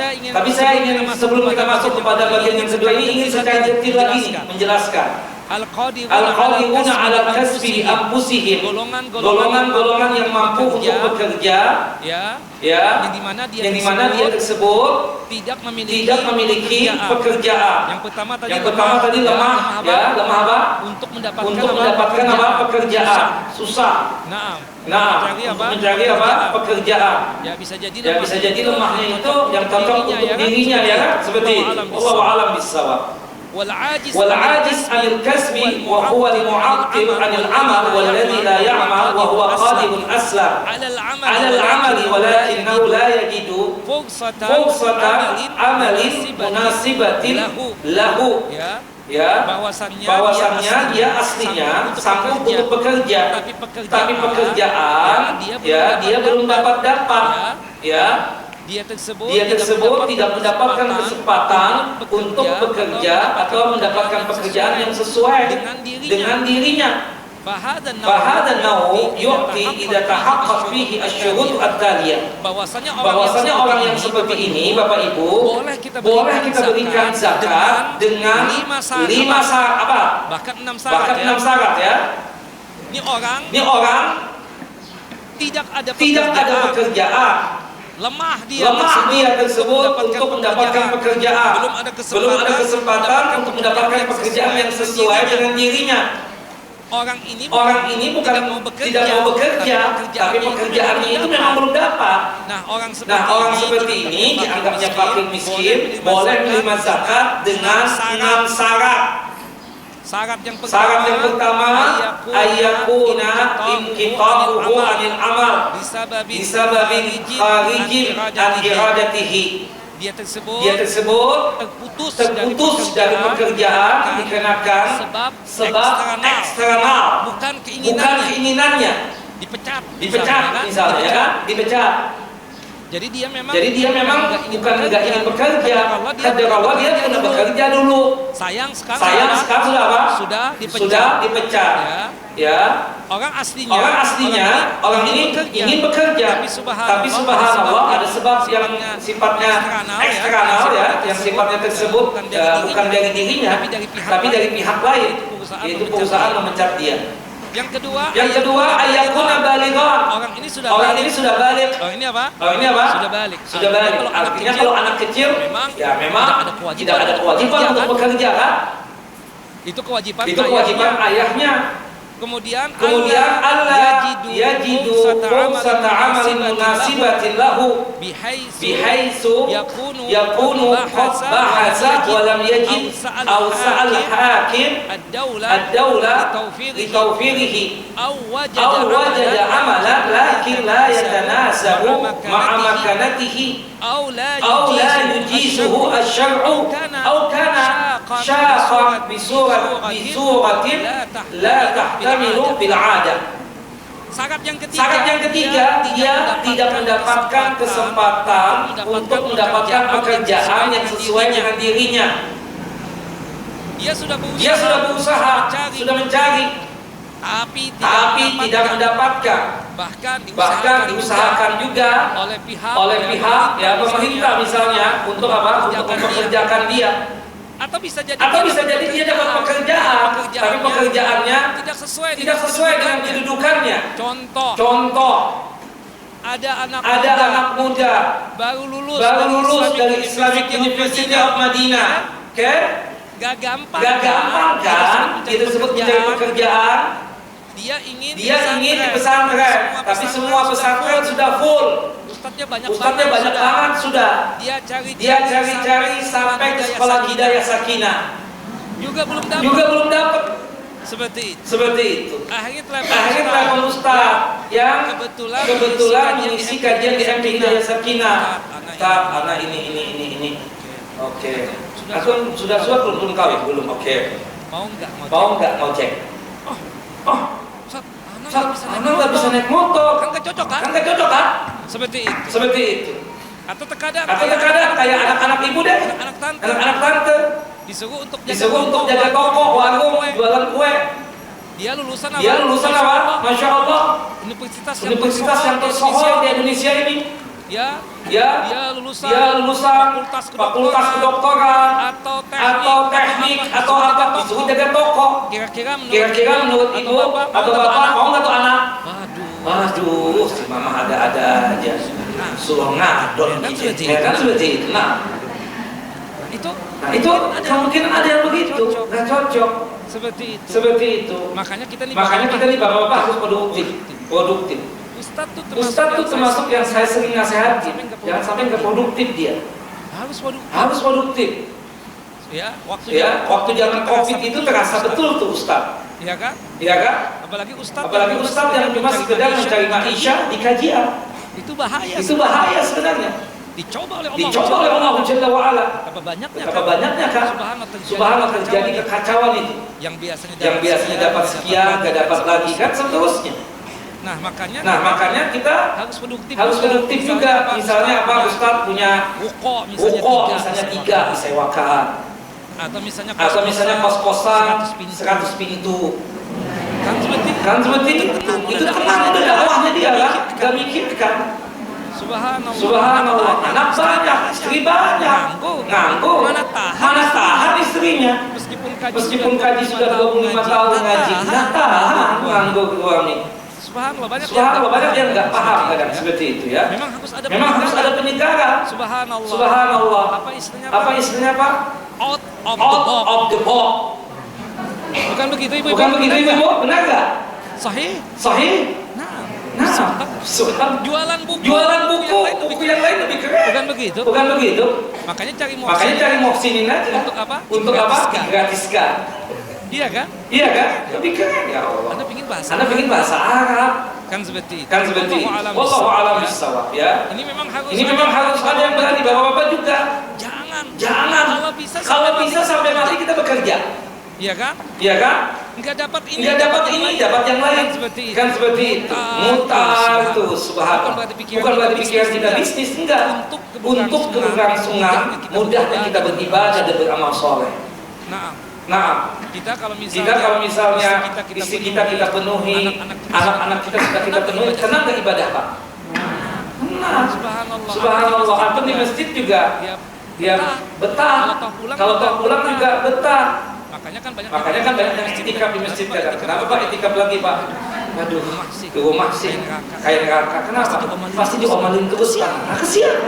saya ingin sebelum kita masuk kepada bagian yang kedua ini ingin sekali detil lagi nih, menjelaskan. Al-qadiruna 'ala kasbi anfusihim. Golongan yang mampu untuk bekerja ya yang dimana dia tersebut tidak memiliki pekerjaan. Yang pertama tadi lemah apa? Untuk mendapatkan apa? Pekerjaan. Susah. Nah, mencari apa? Pekerjaan. Ya bisa jadi lemahnya itu yang cocok untuk dirinya ya kan? Seperti Allahu a'lam bissawab. والعاجز عن الكسب وهو المعطل عن العمل والذي لا يعمل وهو قادر أسلم على العمل ولكنه لا يجد فرصة عمل مناسبة له ya bahwasannya dia aslinya sanggup untuk bekerja tapi pekerjaan dia belum dapat dia tersebut tidak mendapatkan kesempatan untuk bekerja atau mendapatkan pekerjaan yang sesuai dengan dirinya. Fahadha nau yu'ti idza tahaqqaq fihi asy-syurut at-taliyah. Bahwasanya orang yang seperti ini Bapak Ibu boleh kita berikan zakat dengan 5 syarat apa? Bahkan 6 syarat ya. Ini orang tidak ada pekerjaan. Lemah dia tersebut untuk mendapatkan pekerjaan. Belum ada kesempatan untuk mendapatkan pekerjaan yang sesuai dengan dirinya. Orang ini bukan tidak mau bekerja, tapi pekerjaannya itu memang belum dapat. Nah, orang seperti ini dianggapnya fakir miskin, boleh menerima zakat dengan 6 syarat. Syarat yang pertama ayyakuna inqita'uhu 'anil amal bisababi kharijin an iradatihi. Dia tersebut terputus dari pekerjaan dikarenakan sebab eksternal, bukan keinginannya. Dipecat misalnya ya kan? Dipecat. Jadi dia memang bukan nggak ingin bekerja. Kadang Allah dia pernah bekerja dulu. Sayang sekarang sudah apa? Sudah dipecat. Ya. Orang aslinya orang ini ingin bekerja. Tapi subhanallah ada sebab yang sifatnya eksternal ya, yang sifatnya tersebut bukan dari dirinya, tapi dari pihak lain, yaitu perusahaan memecat dia. Yang kedua ayyakuna balighan. Orang ini sudah balik. Orang ini apa? Sudah balik. Artinya kalau anak kecil memang tidak ada kewajiban untuk bekerja kan? Itu kewajiban ayahnya. Kemudian Allah yajidu fursata amalin munasibatin lahu bihaitsu yakunu qad bahasa wa lam yajid aw sa'al hakim ad-dawla litawfirihi aw wajada amalan lakin la yatanasabu ma'a makanatihi aw la yujizuhu asy-syar'u aw kana syaqan bisuratin la tahtamilu bil 'adah. Syarat yang ketiga dia tidak mendapatkan kesempatan untuk mendapatkan pekerjaan yang sesuai dengan dirinya. Dia sudah berusaha, sudah mencari, tapi tidak mendapatkan. Bahkan diusahakan juga oleh pihak ya pemerintah misalnya untuk apa? Untuk mempekerjakan dia. Atau bisa jadi dia dapat pekerjaan, tapi pekerjaannya tidak sesuai dengan kedudukannya. Contoh ada anak muda baru lulus dari Islamic University of Madinah. Oke? Gak gampang kan? Itu disebut mencari pekerjaan. Dia ingin di pesantren, tapi semua pesantren sudah full. Ustadznya banyak banget sudah. Dia cari sampai ke sekolah Hidayah Sakinah. Juga belum dapat. Seperti itu. Akhirnya telepon Ustadz yang kebetulan mengisi kajian di MT Hidayah Sakinah. Anak ini. Oke. Aku sudah belum kawin belum. Oke. Mau nggak mau cek? Anak nggak bisa naik motor. Kan cocok kan? Seperti itu. Atau terkadang kayak anak-anak ibu deh, anak tante. Disuruh untuk jaga toko, warung, jualan kue. Dia lulusan apa? Dia lulusan apa? Masya Allah. Universitas yang tersohor di Indonesia ini. Ya. Ya. Dia lulusan fakultas kedokteran atau teknik atau apa, disuruh jaga toko. Kira-kira menurut ibu atau bapak mau nggak tuh anak? Waduh, si mama ada-ada aja. Suruh ngadon gitu. Ya kan seperti itu. Nah, itu kemungkinan ada yang begitu, nggak cocok. Seperti itu. Makanya kita nih bapak-bapak harus produktif. Ustadz tuh termasuk yang saya sering nasihatin, jangan sampai nggak produktif dia. Harus produktif. Ya, waktu zaman COVID itu terasa betul tuh Ustadz. Iya kan? Apalagi Ustadz yang cuma sekedar mencari maisha di kajian. Itu bahaya sebenarnya. Dicoba oleh Allah Jalla wa Ala. Betapa banyaknya kan? Subhanallah terjadi kekacauan itu. Yang biasanya dapat sekian, gak dapat lagi kan seterusnya. Nah makanya kita harus produktif juga. Misalnya apa? Ustadz punya ruko misalnya 3 disewakan. Atau misalnya kos-kosan 100 pintu. Kan seperti itu. Itu tenang, itu dakwahnya dia kan? Gak mikirkan. Subhanallah. Anak banyak, istri banyak, nganggur. Mana tahan istrinya? Meskipun kaji sudah 25 tahun ngaji, nggak tahan nganggur orang ini. Subhanallah, banyak yang nggak paham kadang seperti itu ya. Memang harus ada penyegaran. Subhanallah. Apa istilahnya Pak? Out of the box. Bukan begitu ibu. Benar nggak? Sahih. Nah, jualan buku yang lain lebih keren. Bukan begitu. Makanya cari moksinin aja. Untuk apa? Digratiskan. Iya kan? Lebih keren ya Allah. Anda pingin bahasa Arab. Kan seperti itu. Wallahu a'lam bishawab ya. Ini memang harus ada yang berani. Bapak-bapak juga. Jangan. Kalau bisa sampai mati kita bekerja. Iya kan? Enggak dapat ini, dapat yang lain. Kan seperti itu. Mutar tuh, subhanallah. Bukan berarti pikiran kita bisnis, enggak. Untuk keberlangsungan mudahnya kita beribadah dan beramal soleh. Nah, kita kalau misalnya istri kita penuhi, anak-anak kita sudah penuhi, tenang ke ibadah Pak. Nah, subhanallah. Antum di masjid juga dia betah. Kalau toh pulang juga betah. Makanya kan banyak yang itikaf di masjid kadang. Kenapa Pak itikaf lagi Pak? Aduh, di rumah sih kayak neraka. Kenapa? Pasti diomelin terus kan. Kasihan.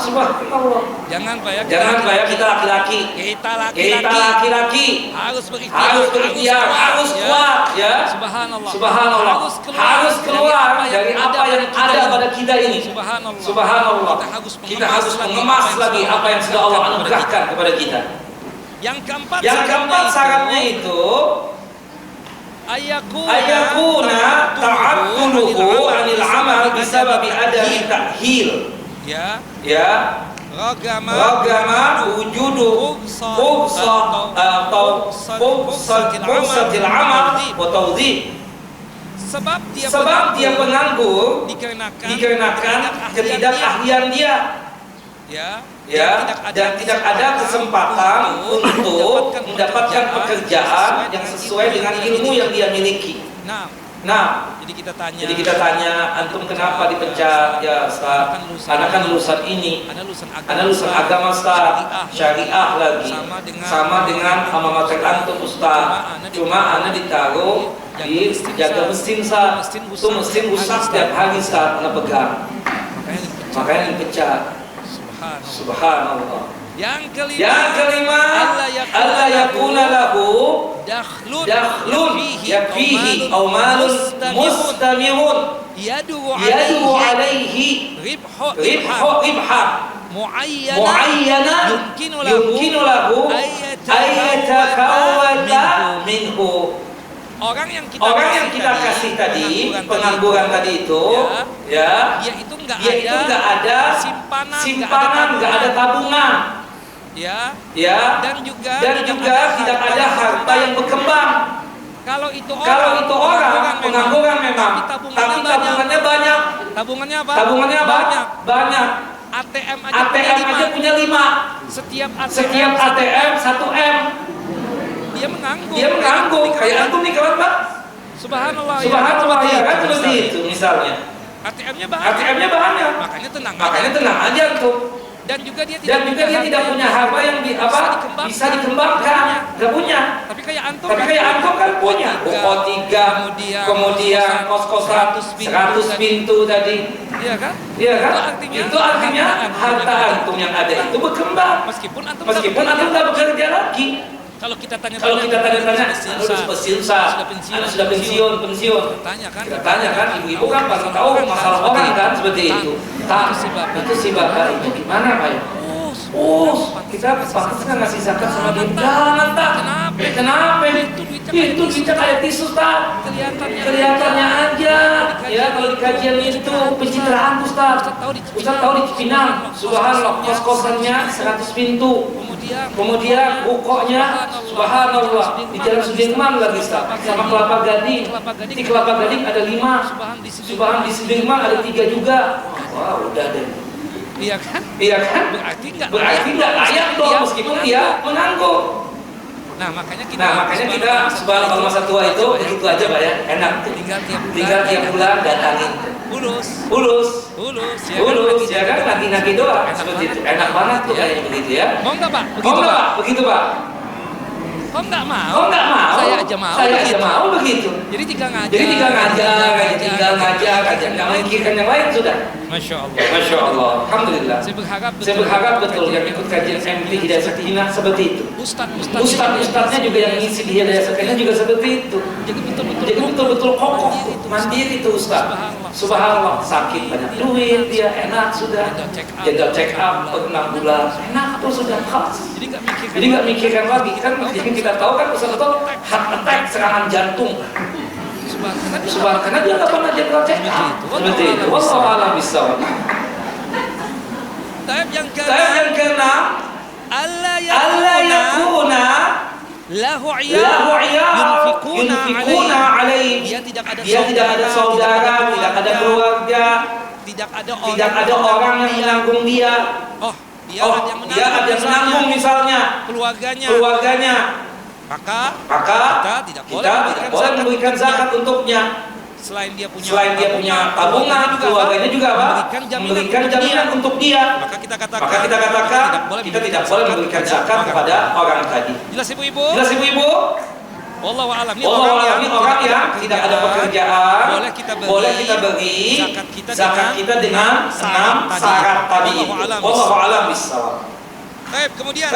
Subhanallah. Jangan Pak ya, kita laki-laki. Kita laki-laki harus berikhtiar, harus kuat ya. Subhanallah. Harus keluar dari apa yang ada pada kita ini. Subhanallah. Kita harus mengemas lagi apa yang sudah Allah anugerahkan kepada kita. Yang keempat syaratnya itu ayakuna ta'aqquluhu 'anil 'amal bisababi adami ta'hil. Ya. Ragama wujudu fursatil amal wa tawdhib. Sebab dia penganggur dikarenakan ketidakahlian dia. Dan tidak ada kesempatan untuk mendapatkan pekerjaan yang sesuai dengan ilmu yang dia miliki. Nah, jadi kita tanya, antum kenapa dipecat? Ya Ustaz, Anda kan lulusan ini, Anda lulusan agama Ustaz, syariah lagi, sama dengan alma mater antum Ustaz. Cuma Anda ditaruh di jaga mesin Ustaz, itu mesin rusak setiap hari Ustaz, Anda pegang, makanya dipecat. Subhanallah. Yang kelima alla yakuna lahu dakhlun yakfihi aw malun mustamirun yadu alaihi ribha muayyana yumkinu lahu ayyatakawwala minhu. Orang yang kita kasih tadi, pengangguran tadi itu, dia itu nggak ada simpanan, nggak ada tabungan, dan juga tidak ada harta yang berkembang. Kalau itu orang pengangguran memang, tapi tabungannya banyak. Tabungannya apa? Banyak. ATM aja punya 5. Setiap Setiap ATM 1M. dia mengangguk. Dia mengangguk. Kayak antum nih kawan Pak. Subhanallah. Subhanallah ya kan itu, seperti itu misalnya. ATM-nya banyak. ATM-nya banyak. Makanya tenang. Makanya tenang aja tuh. Dan juga dia tidak punya harta yang bisa dikembangkan. Gak punya. Tapi kayak antum kan punya. Ruko 3, kemudian kos-kosan 100 pintu tadi. Iya kan? Iya kan? Itu artinya harta antum yang ada itu berkembang. Meskipun antum nggak bekerja lagi. Kalau kita tanya-tanya, sudah pensiun. Kita tanya kan, ibu-ibu kan pasti tahu masalah orang kan seperti itu. Itu si bapak itu gimana Pak ya? Kita pasti kan ngasih zakat sama dia. Jangan tak. Kenapa? Itu kita kayak tisu tak. Kelihatannya aja. Ya kalau di kajian itu pencitraan Ustaz. Ustaz tahu di Cipinang, subhanallah kos-kosannya 100 pintu. Kemudian rukoknya subhanallah di Jalan Sudirman lagi Ustaz, sama Kelapa Gading. Di Kelapa Gading ada 5. Subhan di Sudirman ada 3 juga. Wah, udah deh. Iya kan? Berarti nggak layak dong meskipun dia mengangguk. Nah makanya kita subhanallah masa tua itu begitu aja Pak ya, enak. Tinggal tiap bulan datangin. Ulus ya kan, nagih doang seperti itu. Enak banget tuh kayaknya begitu ya. Mau nggak Pak? Begitu Pak. Kok nggak mau? Saya aja mau begitu. Jadi tinggal ngajar, nggak memikirkan yang lain sudah. Masya Allah. Alhamdulillah. Saya berharap betul yang ikut kajian MT Hidayah Sakinah seperti itu. Ustadz-ustadznya juga yang ngisi di Hidayah Sakinah juga seperti itu. Jadi betul-betul kokoh, mandiri itu Ustadz. Subhanallah, sakit banyak duit, dia enak sudah. Jadwal check up per 6 bulan, enak tuh sudah khas. Jadi nggak mikirkan lagi kan. Yang kita tahu kan Ustadz heart attack, serangan jantung. Karena dia nggak pernah jadwal check up seperti itu. Wallahu a'lam bishawab. Tahap yang keenam, alla yakuna lahu iyal yunfikuna alaihi. Dia tidak ada saudara, tidak ada keluarga, tidak ada orang yang menanggung dia. Dia ada yang menanggung misalnya keluarganya. Maka kita tidak boleh memberikan zakat untuknya. Selain dia punya tabungan, keluarganya juga memberikan jaminan untuk dia. Maka kita katakan kita tidak boleh memberikan zakat kepada orang tadi. Jelas ibu-ibu? Wallahu a'lam. Ini orang yang tidak ada pekerjaan, boleh kita beri zakat kita dengan 6 syarat tadi itu. Wallahu a'lam bishawab. Kemudian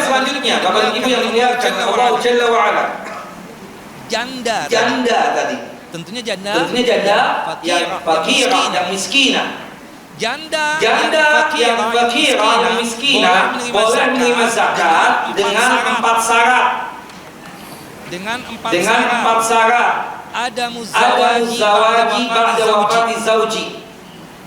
selanjutnya Bapak Ibu yang dimuliakan Allah Jalla wa Ala. Janda tadi. Tentunya janda yang fakirah, yang miskinah. Janda yang fakirah, yang miskinah boleh menerima zakat dengan 4 syarat. Dengan 4 syarat. Ada muzawaji ba'da wafati zauji.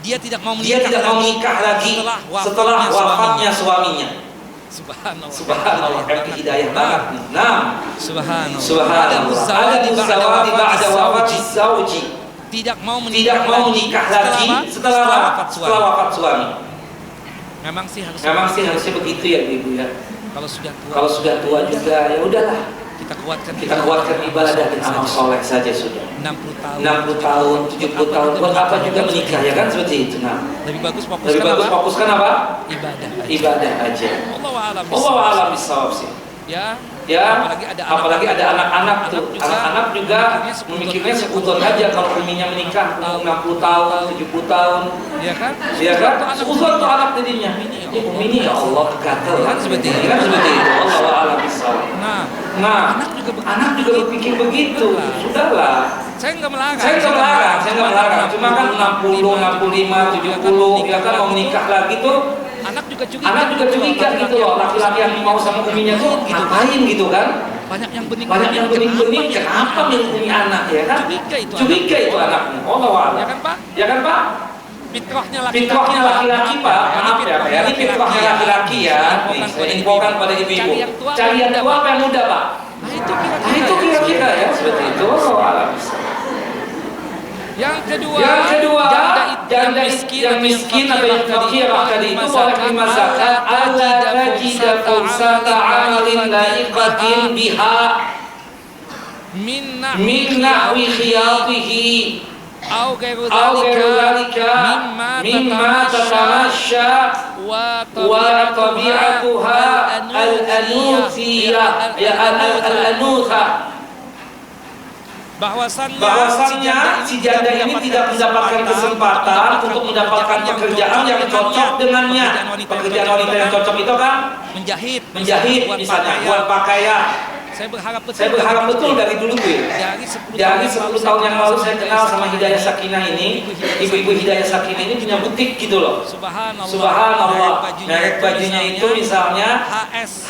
Dia tidak mau menikah lagi setelah wafatnya suaminya. Subhanallah. Hidayah banget. Nah, Subhanallah. Ada muzawaji ba'da wafati zauji. Tidak mau menikah lagi setelah wafat suami. Memang sih harusnya begitu ya Ibu ya. Kalau sudah tua juga ya udahlah. Kita kuatkan ibadah dan amal soleh saja sudah. 60 tahun, 70 tahun, buat apa juga menikah ya kan seperti itu. Nah, lebih bagus fokuskan apa? Ibadah aja. Allah a'lam bishawab sih. Ya, apalagi ada anak-anak tuh. Anak-anak juga memikirnya sekuton aja kalau pengennya menikah 60 tahun, 70 tahun. Iya kan? Sekuton tuh anak tadinya. Ini ya Allah gatel kan seperti itu. Allah a'lam bishawab. Nah, anak juga berpikir begitu. Sudahlah. Saya nggak melarang. Cuma kan 60, 65, 70 ya kan mau menikah lagi tuh. Anak juga curiga gitu loh. Laki-laki yang mau sama uminya tuh ngapain gitu kan? Banyak yang bening-bening. Kenapa menghukumi anak ya kan? Curiga itu anaknya. Allah. Ya kan Pak? Fitrahnya laki-laki Pak. Maaf ya Pak. Ini fitrahnya laki-laki ya. Saya infokan pada ibu-ibu. Cari yang tua apa yang muda Pak? Nah itu kira-kira ya seperti itu. Yang kedua, janda yang miskin atau yang fakirah tadi itu boleh terima zakat. Alla tajida fursata 'amalin la'iqatin biha min nahwi khiyatihi au ghairu dzalika mimma tatamashsha wa tabi'atuha al-anuthiyah ya al-anutha, bahwasannya si janda ini tidak mendapatkan kesempatan untuk mendapatkan pekerjaan yang cocok dengannya. Pekerjaan wanita yang cocok itu kan menjahit misalnya, buat pakaian. Saya berharap betul dari dulu tuh ya. Dari 10 tahun yang lalu saya kenal sama Hidayah Sakinah ini. Ibu-ibu Hidayah Sakinah ini punya butik gitu loh. Subhanallah. Merek bajunya itu misalnya HS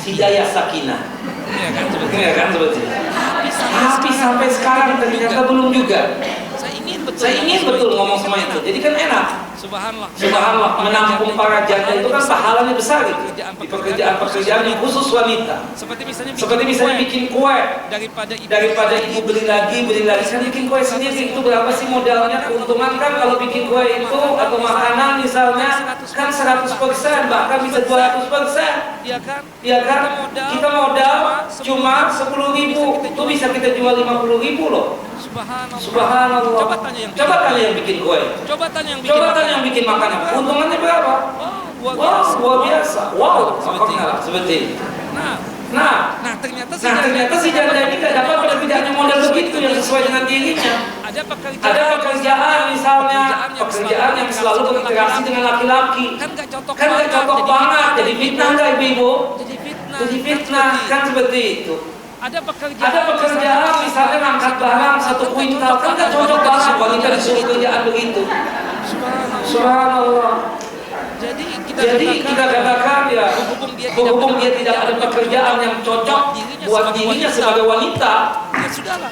Hidayah Sakinah. Iya kan sebetulnya. Tapi sampai sekarang ternyata belum juga. Saya ingin betul ngomong sama itu. Jadi kan enak. Subhanallah, menampung para janda itu kan pahalanya besar gitu. Di pekerjaan yang khusus wanita. Seperti misalnya bikin kue. Daripada ibu beli lagi, kan bikin kue sendiri. Itu berapa sih modalnya? Keuntungan kan kalau bikin kue itu atau makanan misalnya kan 100%, bahkan bisa 200%. Iya kan? Kita modal cuma 10.000, itu bisa kita jual 50.000 loh. Subhanallah. Coba tanya yang bikin kue. Coba tanya yang bikin makanan. Keuntungannya berapa? Wow, luar biasa. Wow, seperti. Nah, ternyata si janda ini tidak dapat pekerjaan yang model begitu yang sesuai dengan dirinya. Ada pekerjaan misalnya, pekerjaan yang selalu berinteraksi dengan laki-laki. Kan gak cocok banget. Jadi fitnah nggak ibu-ibu? Jadi fitnah kan seperti itu. Ada pekerjaan misalnya ngangkat barang 1 kuintal, kan gak cocok banget wanita disuruh kerjaan begitu. Subhanallah. Jadi kita katakan ya, berhubung dia tidak ada pekerjaan yang cocok buat dirinya sebagai wanita,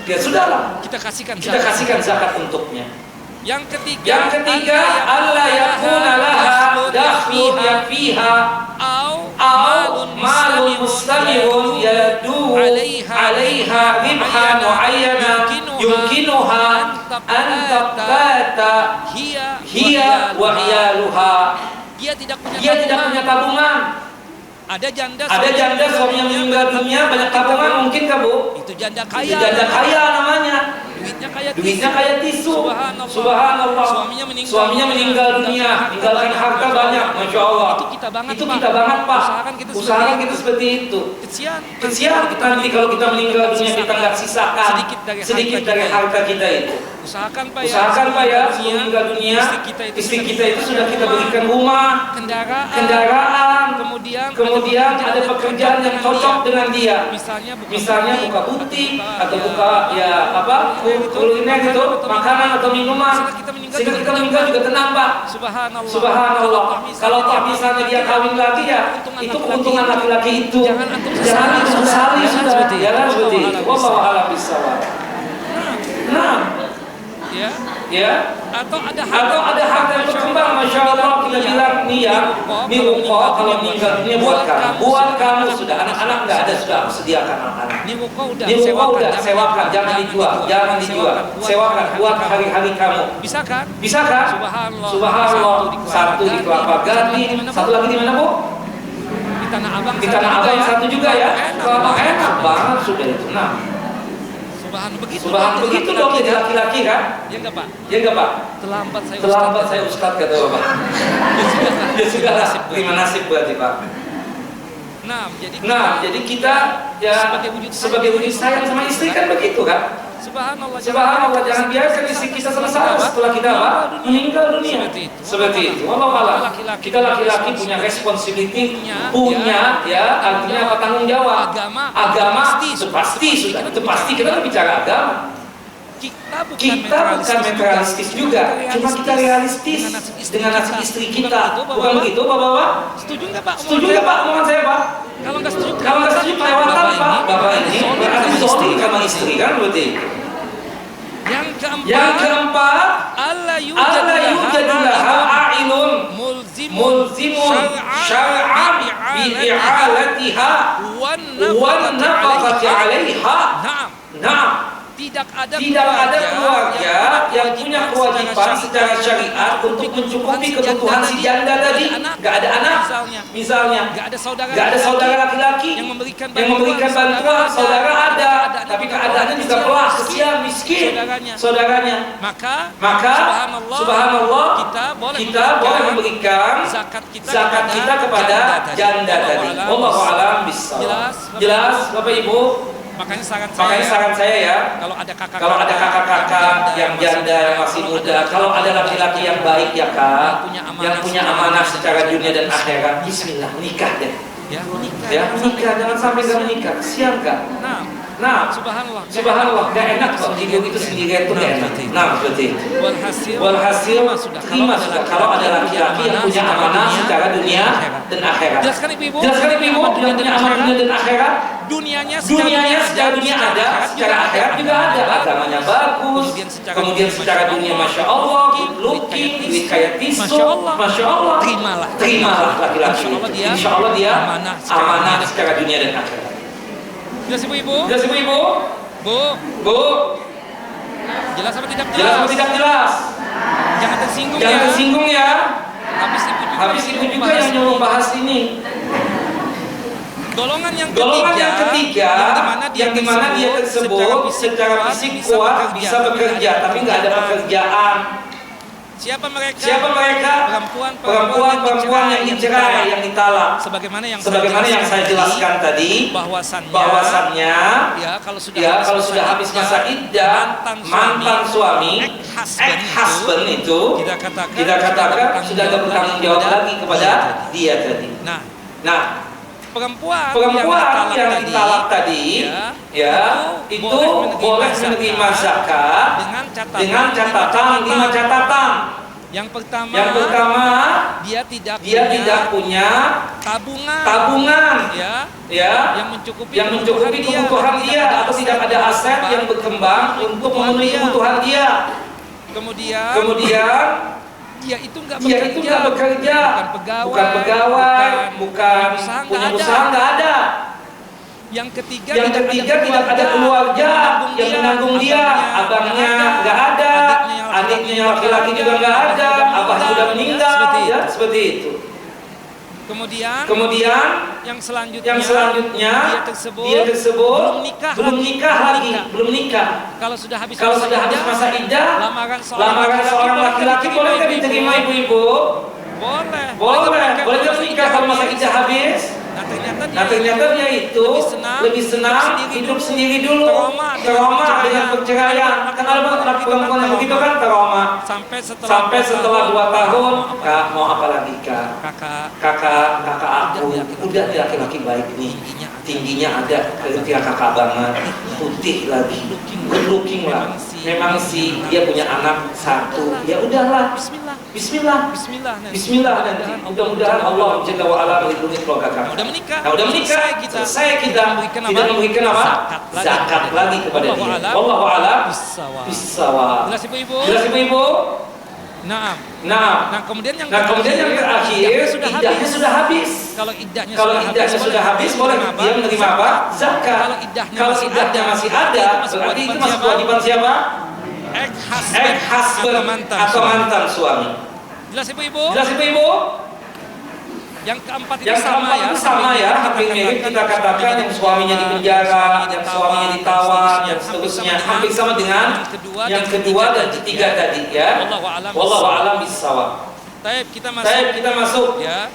ya sudahlah. Kita kasihkan zakat untuknya. Yang ketiga, Allah yakuna laha dakhlun yakfiha au malun mustamirun yadu 'alaiha ribhan mu'ayyanan yumkinuha an taqata hiya wa iyaluha. Dia tidak punya tabungan. Ada janda suaminya meninggal dunia, banyak tabungan mungkin kah Bu? Itu janda kaya namanya. Duitnya kayak tisu. Subhanallah. Suaminya meninggal dunia, meninggalkan harta banyak, masya Allah. Itu kita banget Pak. Usahakan kita seperti itu. Kesian kita nanti kalau kita meninggal dunia kita nggak sisakan sedikit dari harta kita itu. Usahakan Pak ya, sebelum meninggal dunia istri kita itu sudah kita berikan rumah, kendaraan, kemudian ada pekerjaan yang cocok dengan dia. Misalnya buka butik atau buka ya apa kuliner gitu, makanan atau minuman, sehingga kita meninggal juga tenang Pak. Subhanallah. Kalau toh misalnya dia kawin lagi ya, itu keuntungan laki-laki itu. Jangan antum sesali sudah. Jangan seperti itu. Wallahu a'lam bishawab. Nah, ya. Atau ada harta yang berkembang, masya Allah kita bilang nih ya, miruko kalau meninggal dunia buat kamu sudah, anak-anak nggak ada sudah aku sediakan anak-anak. Miruko udah sewakan, jangan dijual, sewakan buat hari-hari kamu. Bisa kan? Subhanallah. Satu di Kelapa Gading, satu lagi di mana Bu? Di Tanah Abang satu juga ya. Enak banget sudah itu. Nah. Subhan begitu dong jadi laki-laki kan? Ya enggak Pak? Terlambat saya Ustaz kata Bapak. Ya sudah terima nasib berarti Pak. Nah, jadi kita ya sebagai wujud sayang sama istri kan begitu kan? Subhanallah, jangan biarkan istri kita selesai setelah kita meninggal dunia. Seperti itu. Wallah, kita laki-laki punya responsibility, punya ya artinya apa, tanggung jawab. Agama itu pasti sudah, itu pasti kita bicara agama. Kita bukan materialistis juga, cuma kita realistis dengan nasib istri kita. Bukan begitu Bapak-bapak? Setuju nggak Pak omongan saya Pak? Kalau nggak setuju kelewatan Pak. Bapak ini berarti istri sama istri kan berarti. Yang keempat, Allah yujadu laha a'ilun mulzimun syar'an bi'i'alatiha wa nafaqati 'alaiha. Nah, tidak ada keluarga yang punya kewajiban secara syariat untuk mencukupi kebutuhan si janda tadi. Nggak ada anak, misalnya. Nggak ada saudara laki-laki yang memberikan bantuan. Saudara ada, tapi keadaannya juga pelah, kesian, miskin saudaranya. Maka subhanallah, kita boleh memberikan zakat kita kepada janda tadi. Wallahu a'lam bishawab. Jelas Bapak Ibu? Makanya saran saya ya, kalau ada kakak-kakak yang janda yang masih muda, kalau ada laki-laki yang baik ya Kak, yang punya amanah secara dunia dan akhirat, bismillah, nikah deh. Ya, menikah, jangan sampai gak menikah, kesian Kak. Nah, subhanallah, gak enak kok hidup itu sendirian itu gak enak. Nah, seperti itu. Walhasil, terima sudah kalau ada laki-laki yang punya amanah secara dunia dan akhirat. Jelaskan Ibu, yang punya amanah dunia dan akhirat. Dunianya secara dunia ada, secara akhirat juga ada. Agamanya bagus, kemudian secara dunia Masya Allah, looking, duit kayak tisu, Masya Allah. Terimalah laki-laki. Insya Allah dia amanah secara dunia dan akhirat. Jelas Ibu? Bu. Jelas apa tidak jelas? Jangan tersinggung ya. Habis Ibu juga yang nyuruh bahas ini. Golongan yang ketiga yang dimana dia tersebut secara fisik kuat bisa bekerja tapi nggak ada pekerjaan. Siapa mereka? Perempuan yang dicerai, yang ditalak. Sebagaimana yang saya jelaskan tadi, bahwasannya ya kalau sudah habis masa iddah, mantan suami, ex-husband itu kita katakan sudah ada bertanggung jawab lagi kepada dia tadi. Nah, perempuan yang ditalak tadi itu boleh menerima zakat dengan catatan 5 catatan. Yang pertama dia tidak punya tabungan yang mencukupi kebutuhan dia atau tidak ada aset yang berkembang untuk memenuhi kebutuhan dia. Kemudian dia itu nggak bekerja, bukan pegawai, bukan punya usaha, nggak ada. Yang ketiga tidak ada keluarga yang menanggung dia, abangnya nggak ada, adiknya laki-laki juga nggak ada, abah sudah meninggal, ya seperti itu. Kemudian yang selanjutnya dia tersebut belum nikah. Kalau sudah habis masa iddah, lamaran seorang laki-laki boleh nggak diterima ibu-ibu? Boleh nggak nikah kalau masa iddah habis? Nah ternyata dia itu lebih senang hidup sendiri dulu, trauma dengan perceraian. Kenapa perempuan yang begitu kan trauma? Sampai setelah 2 tahun, Kak mau apa lagi Kak? Kakak aku udah laki-laki baik nih, tingginya ada kayak kakak banget, putih lagi, good looking lah. Memang sih dia punya anak 1, ya udahlah. Bismillah nanti. Mudah-mudahan Allah Jalla wa Ala melindungi keluarga kami. Udah menikah, selesai kita tidak memberikan apa? Zakat lagi kepada dia. Wallahu a'lam bishawab. Jelas Ibu? Nah, kemudian yang terakhir, iddahnya sudah habis. Kalau iddahnya sudah habis, boleh dia menerima apa? Zakat. Kalau iddahnya masih ada, berarti itu masih kewajiban siapa? Ex-husband atau mantan suami. Jelas Ibu? Yang keempat itu sama ya, hampir mirip kita katakan yang suaminya di penjara, yang suaminya ditawan, yang seterusnya hampir sama dengan yang kedua dan ketiga tadi ya. Wallahu a'lam bishawab. Kita masuk. Ya.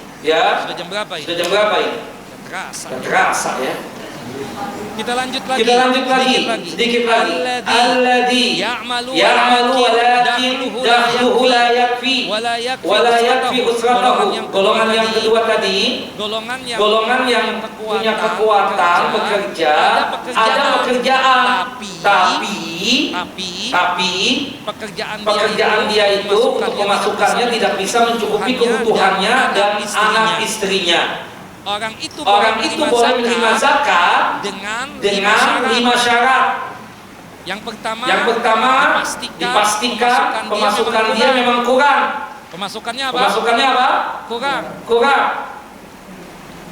Sudah jam berapa ini? Terasa ya. Kita lanjut lagi sedikit lagi. Alladzi ya'malu walakin dakhluhu la yakfi usratahu. Golongan yang kedua tadi, golongan yang punya kekuatan bekerja, ada pekerjaan, tapi pekerjaan dia itu untuk pemasukannya tidak bisa mencukupi kebutuhannya dan anak istrinya. Orang itu boleh menerima zakat dengan 5 syarat. Yang pertama dipastikan pemasukan dia memang kurang. Pemasukannya apa? Kurang.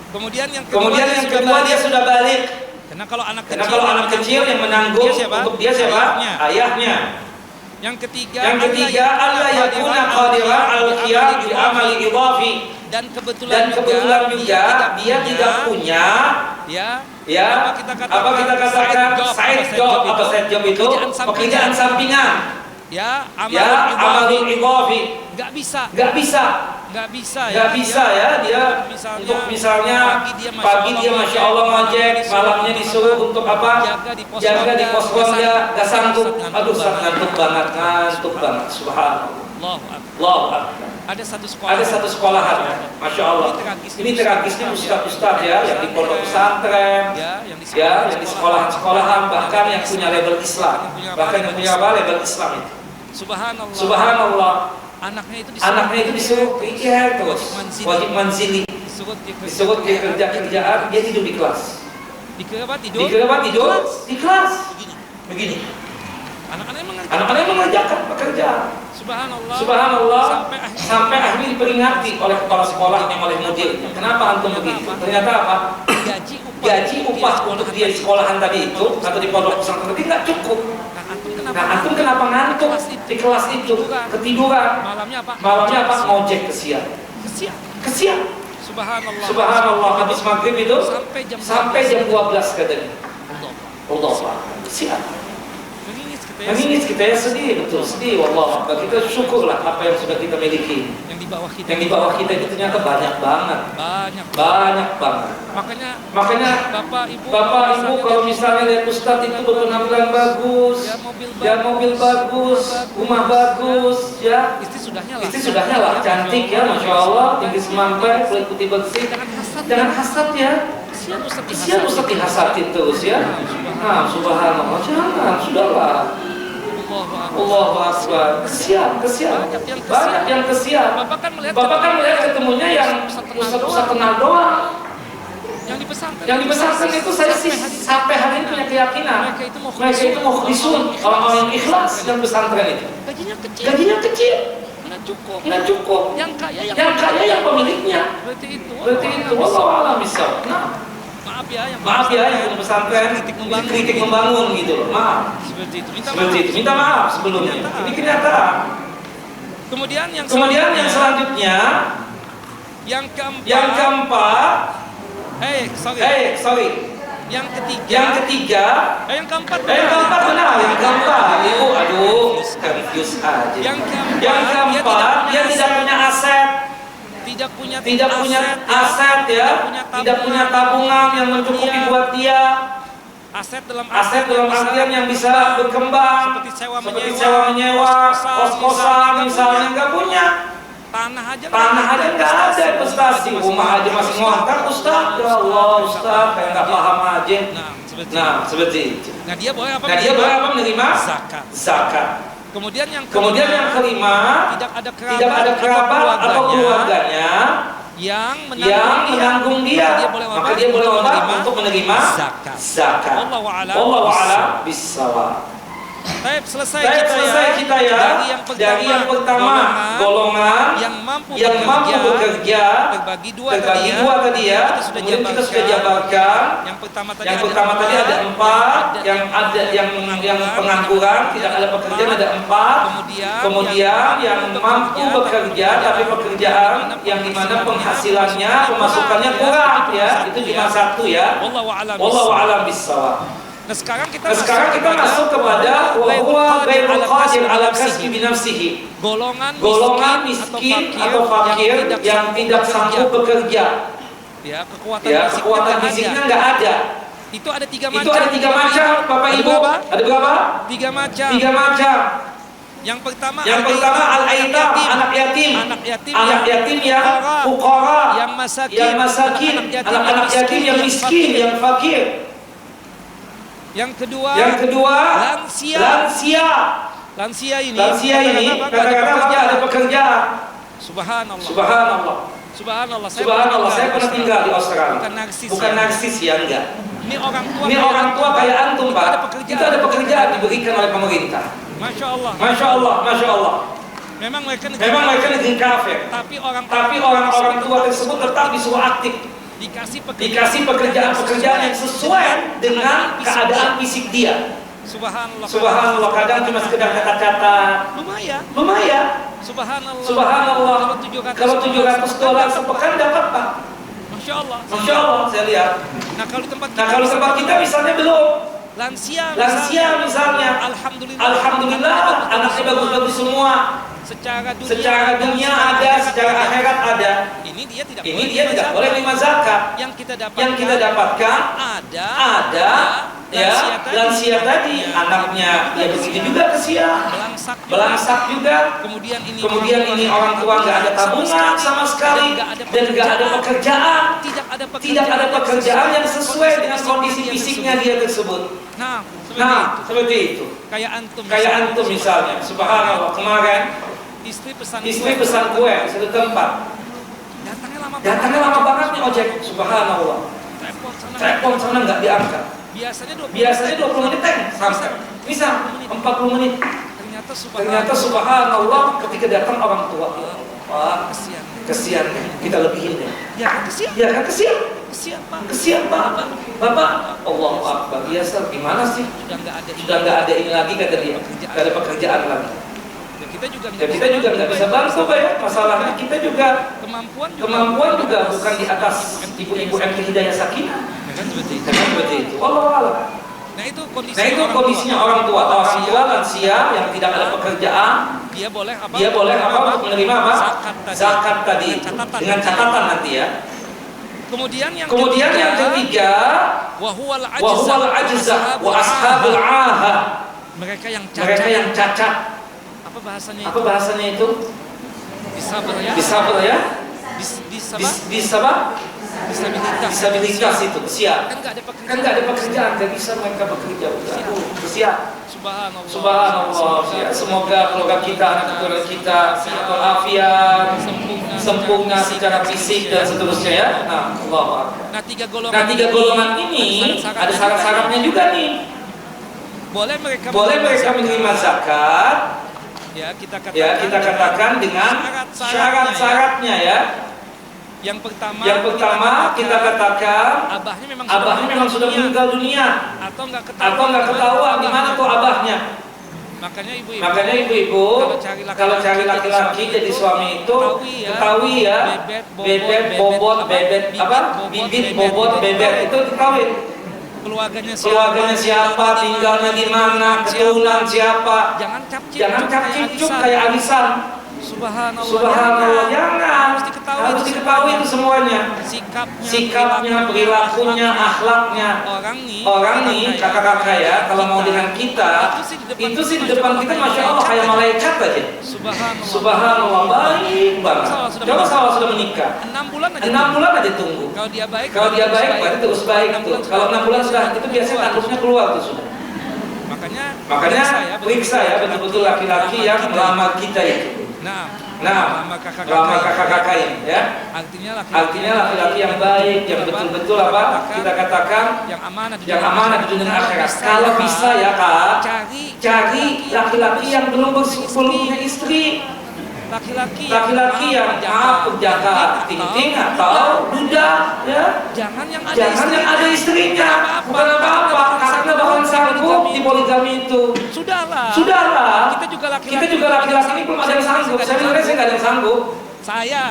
Kemudian yang kedua dia sudah balik. Karena kalau anak kecil yang menanggung untuk dia siapa? Ayahnya. Yang ketiga Allah yakuna qadiran al-qiyam bi amali idhafi. Dan kebetulan juga dia tidak punya apa kita katakan side job itu pekerjaan sampingan. Amalul idhafi. Enggak bisa ya dia untuk misalnya pagi dia Masya Allah ngojek, malamnya disuruh untuk apa? Jaga di pos dia gak sanggup. Aduh ngantuk banget. Subhanallah. Allahu Akbar. Ada satu sekolahan, Masya Allah. Ini tragisnya ustaz-ustaz ya, yang di pondok pesantren, yang di sekolahan, bahkan yang punya label Islam, label Islam itu. Subhanallah. Anaknya itu disuruh pikir terus, wajib manzili, disuruh dia kerjaan, dia tidur di kelas. Dikira tidur di kelas. Begini. Anak-anaknya mengerjakan pekerjaan. Subhanallah. Sampai akhirnya diperingati oleh kepala sekolah yang oleh mudir. Kenapa antum begitu? Ternyata apa? Gaji upah untuk dia di sekolahan tadi itu atau di pondok pesantren tadi nggak cukup. Nah, antum kenapa ngantuk di kelas itu? Ketiduran. Malamnya apa? Ngojek kesian. Subhanallah. Habis maghrib itu sampai jam 12 katanya. Allah. Kesian. Menangis kita ya, sedih, betul sedih. Wallah, kita syukurlah apa yang sudah kita miliki. Yang di bawah kita itu ternyata banyak banget. Makanya Bapak Ibu kalau misalnya lihat Ustadz itu berpenampilan bagus, mobil bagus, rumah bagus, ya. Istri sudahnya lah, cantik ya, Masya Allah, tinggi semampai, kulit putih bersih. Jangan hasad ya. Kesian Ustadz dihasadin terus ya. Nah, subhanallah, jangan, sudahlah. Allahu Akbar. Kesian. Banyak yang kesian. Bapak kan melihat ketemunya yang ustaz kenal doang. Yang di pesantren itu saya sih sampai hari ini punya keyakinan mereka itu mau khlisun, orang-orang yang ikhlas dan pesantren itu. Gajinya kecil. Nggak cukup. Yang kaya yang pemiliknya. Berarti itu. Wallahu a'lam bishawab. Maaf ya yang pesantren kritik membangun gitu loh. Maaf. Seperti itu. Minta maaf sebelumnya. Ini kenyataan. Kemudian yang selanjutnya yang keempat. Sorry. Yang ketiga. Yang keempat benar. Yang keempat. Ibu confuse aja. Yang keempat dia tidak punya aset. Tidak punya aset ya, tidak punya tabungan yang mencukupi buat dia. Aset dalam artian yang bisa berkembang, seperti sewa menyewa, kos-kosan misalnya, nggak punya. Tanah aja nggak ada investasi, rumah aja masih ngontrak. Ustaz, ya Allah Ustaz, kayak nggak paham aja. Nah seperti itu. Nah dia boleh apa menerima zakat. Kemudian yang kelima, tidak ada kerabat atau keluarganya yang menanggung dia, maka dia boleh untuk menerima zakat. Wallahu a'lam bishawab. Selesai kita ya dari yang pertama golongan yang mampu bekerja terbagi dua tadi ya. Kemudian kita sudah jabarkan yang pertama tadi ada 4, yang pengangguran tidak ada pekerjaan ada 4. Kemudian yang mampu bekerja tapi pekerjaan yang dimana penghasilannya pemasukannya kurang ya, itu cuma 1 ya. Wallahu a'lam bishawab. Nah sekarang kita masuk kepada huwa ghairul qadir ala kasbi bi nafsihi. Golongan miskin atau fakir yang tidak sanggup bekerja. Ya, kekuatan fisiknya enggak ada. Itu ada 3 macam. Bapak Ibu. Ada berapa? 3 macam. Yang pertama al-aitam, anak yatim yang fuqara, yang masakin, anak yatim yang miskin, yang fakir. Yang kedua lansia ini kata-kata ada pekerjaan. Subhanallah. Saya pernah tinggal di Australia. Bukan narsis ya, enggak. Ini orang tua kayak antum, Pak. Itu ada pekerjaan diberikan oleh pemerintah. Masya Allah. Memang mereka negeri kafir. Tapi orang tua tersebut tetap disuruh aktif. dikasih pekerjaan-pekerjaan yang sesuai dengan keadaan fisik dia. Subhanallah, kadang cuma sekedar kata-kata lumayan. Subhanallah, kalau $700 sepekan dapat Pak. Masya Allah, saya lihat. Nah kalau di tempat kita misalnya belum. Lansia misalnya, Alhamdulillah anaknya bagus-bagus semua. Secara dunia ada, secara akhirat ada. Ini dia tidak boleh terima zakat. Yang kita dapatkan ada ya lansia tadi, anaknya ya begitu juga kesian, belangsak juga. Kemudian ini orang tua nggak ada tabungan sama sekali dan nggak ada pekerjaan, tidak ada pekerjaan yang sesuai dengan kondisi fisiknya dia tersebut. Nah, seperti itu. Kayak antum misalnya, subhanallah, kemarin istri pesan kue di satu tempat. Datangnya lama banget nih ojek, subhanallah. Telepon sana nggak diangkat. Biasanya 20 menit sampai. Bisa 40 menit. Ternyata subhanallah ketika datang orang tua. Wah, kesian kita lebihin ya. Ya kan kesian Pak. Bapak, Allahu Akbar, biasa gimana sih? Sudah nggak ada ini lagi kata dia. Nggak ada pekerjaan lagi. Kita juga nggak bisa bantu Pak ya. Masalahnya kita juga kemampuan juga bukan di atas ibu-ibu MT Hidayah Sakinah. Kan seperti itu. Allah. Nah itu kondisinya orang tua lansia yang tidak ada pekerjaan. Dia boleh apa untuk menerima apa? Zakat tadi dengan catatan nanti ya. Kemudian yang ketiga, wahuwal ajzah wa ashabul aha. Mereka yang cacat. Apa bahasanya itu? Disabel ya? Disabilitas itu, kesian. Kan nggak ada pekerjaan, nggak bisa mereka bekerja. Kesian. Subhanallah. Ya. Semoga keluarga kita, anak-anak kita sehat walafiat, sempurna secara fisik dan seterusnya ya. Nah, Allahu Akbar. Nah, tiga golongan ini ada syarat-syaratnya juga nih. Boleh mereka menerima zakat. Ya, kita katakan dengan syarat-syaratnya ya. Yang pertama kita katakan abahnya memang sudah meninggal dunia atau nggak ketahuan di mana tuh abahnya. Makanya ibu-ibu kalau cari laki-laki jadi suami itu ketahui ya bibit bobot bebet itu diketahui. Keluarganya siapa, tinggalnya di mana, keturunan siapa. Jangan cap-cip kayak arisan. Subhanallah, jangan. Harus diketahui itu semuanya. Sikapnya, perilakunya, akhlaknya. Orang nih, kakak-kakak ya, kalau mau dengan kita, itu sih di depan kita masya Allah kayak malaikat aja. Subhanallah, baik banget. Coba kalau sudah menikah, 6 bulan aja tunggu. Kalau dia baik, berarti terus baik tuh. Kalau 6 bulan sudah, itu biasanya tanduknya keluar tuh sudah. Makanya periksa ya betul-betul laki-laki yang melamar kita itu. Nah, lama kakak-kakak ini ya. Artinya laki-laki yang baik, yang betul-betul apa? Kita katakan yang amanah di dunia akhirat. Kalau bisa ya Kak, cari laki-laki yang belum punya istri. Laki-laki yang maaf penjaga ting-ting atau duda ya. Jangan yang ada istrinya. Bukan apa-apa, karena bahkan sanggup di poligami itu. Sudahlah. Kita juga laki-laki ini belum ada yang sanggup. Saya nggak ada yang sanggup. Saya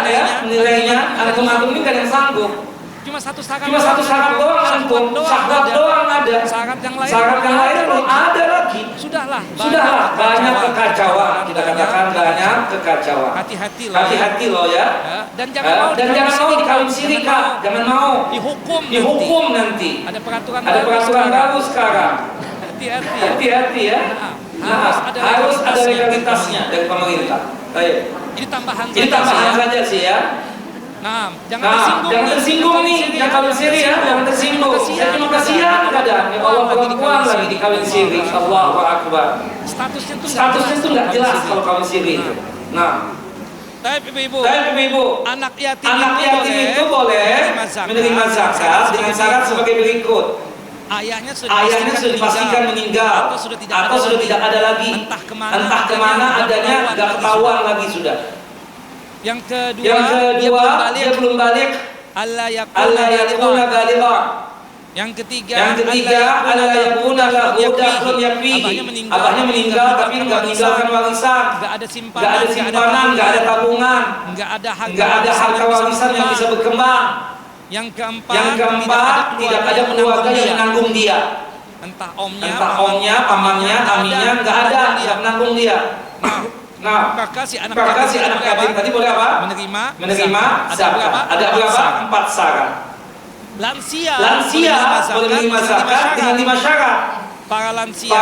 ya menilainya antum ini nggak ada yang sanggup. Cuma satu syarat doang antum, syahwat doang ada. Syarat yang lain belum ada lagi. Sudahlah, banyak kekacauan. Kita katakan banyak kekacauan. Hati-hati loh ya. Dan jangan mau dikawin siri Kak, jangan mau. Dihukum nanti. Ada peraturan baru sekarang. Hati-hati ya. Harus ada legalitasnya dari pemerintah. Ini tambahan saja sih ya. Jangan tersinggung nih yang kawin siri ya, jangan tersinggung. Saya cuma kasihan kadang, ya Allah perempuan lagi di kawin siri. Allahu Akbar. Statusnya tuh nggak jelas kalau kawin siri itu. Nah, tapi ibu-ibu, anak yatim itu boleh menerima zakat dengan syarat sebagai berikut. Ayahnya sudah dipastikan meninggal atau sudah tidak ada lagi. Entah kemana adanya, nggak ketahuan lagi sudah. Yang kedua dia belum balik. alla alla yakuna balighan. balighan. Yang ketiga alla yakuna lahu dakhlun yakfihi. Abahnya meninggal tapi enggak meninggalkan warisan. Enggak ada Enggak ada simpanan, enggak ada tabungan. enggak ada Harta warisan yang bisa berkembang. Yang Yang keempat, keempat, tidak ada keluarga yang menanggung dia. Entah omnya, pamannya, aminnya, enggak ada yang menanggung dia. Nah, maka si anak yatim tadi boleh apa? Menerima zakat. Ada berapa? 4 syarat. Lansia Boleh menerima zakat dengan 5 syarat. Para lansia,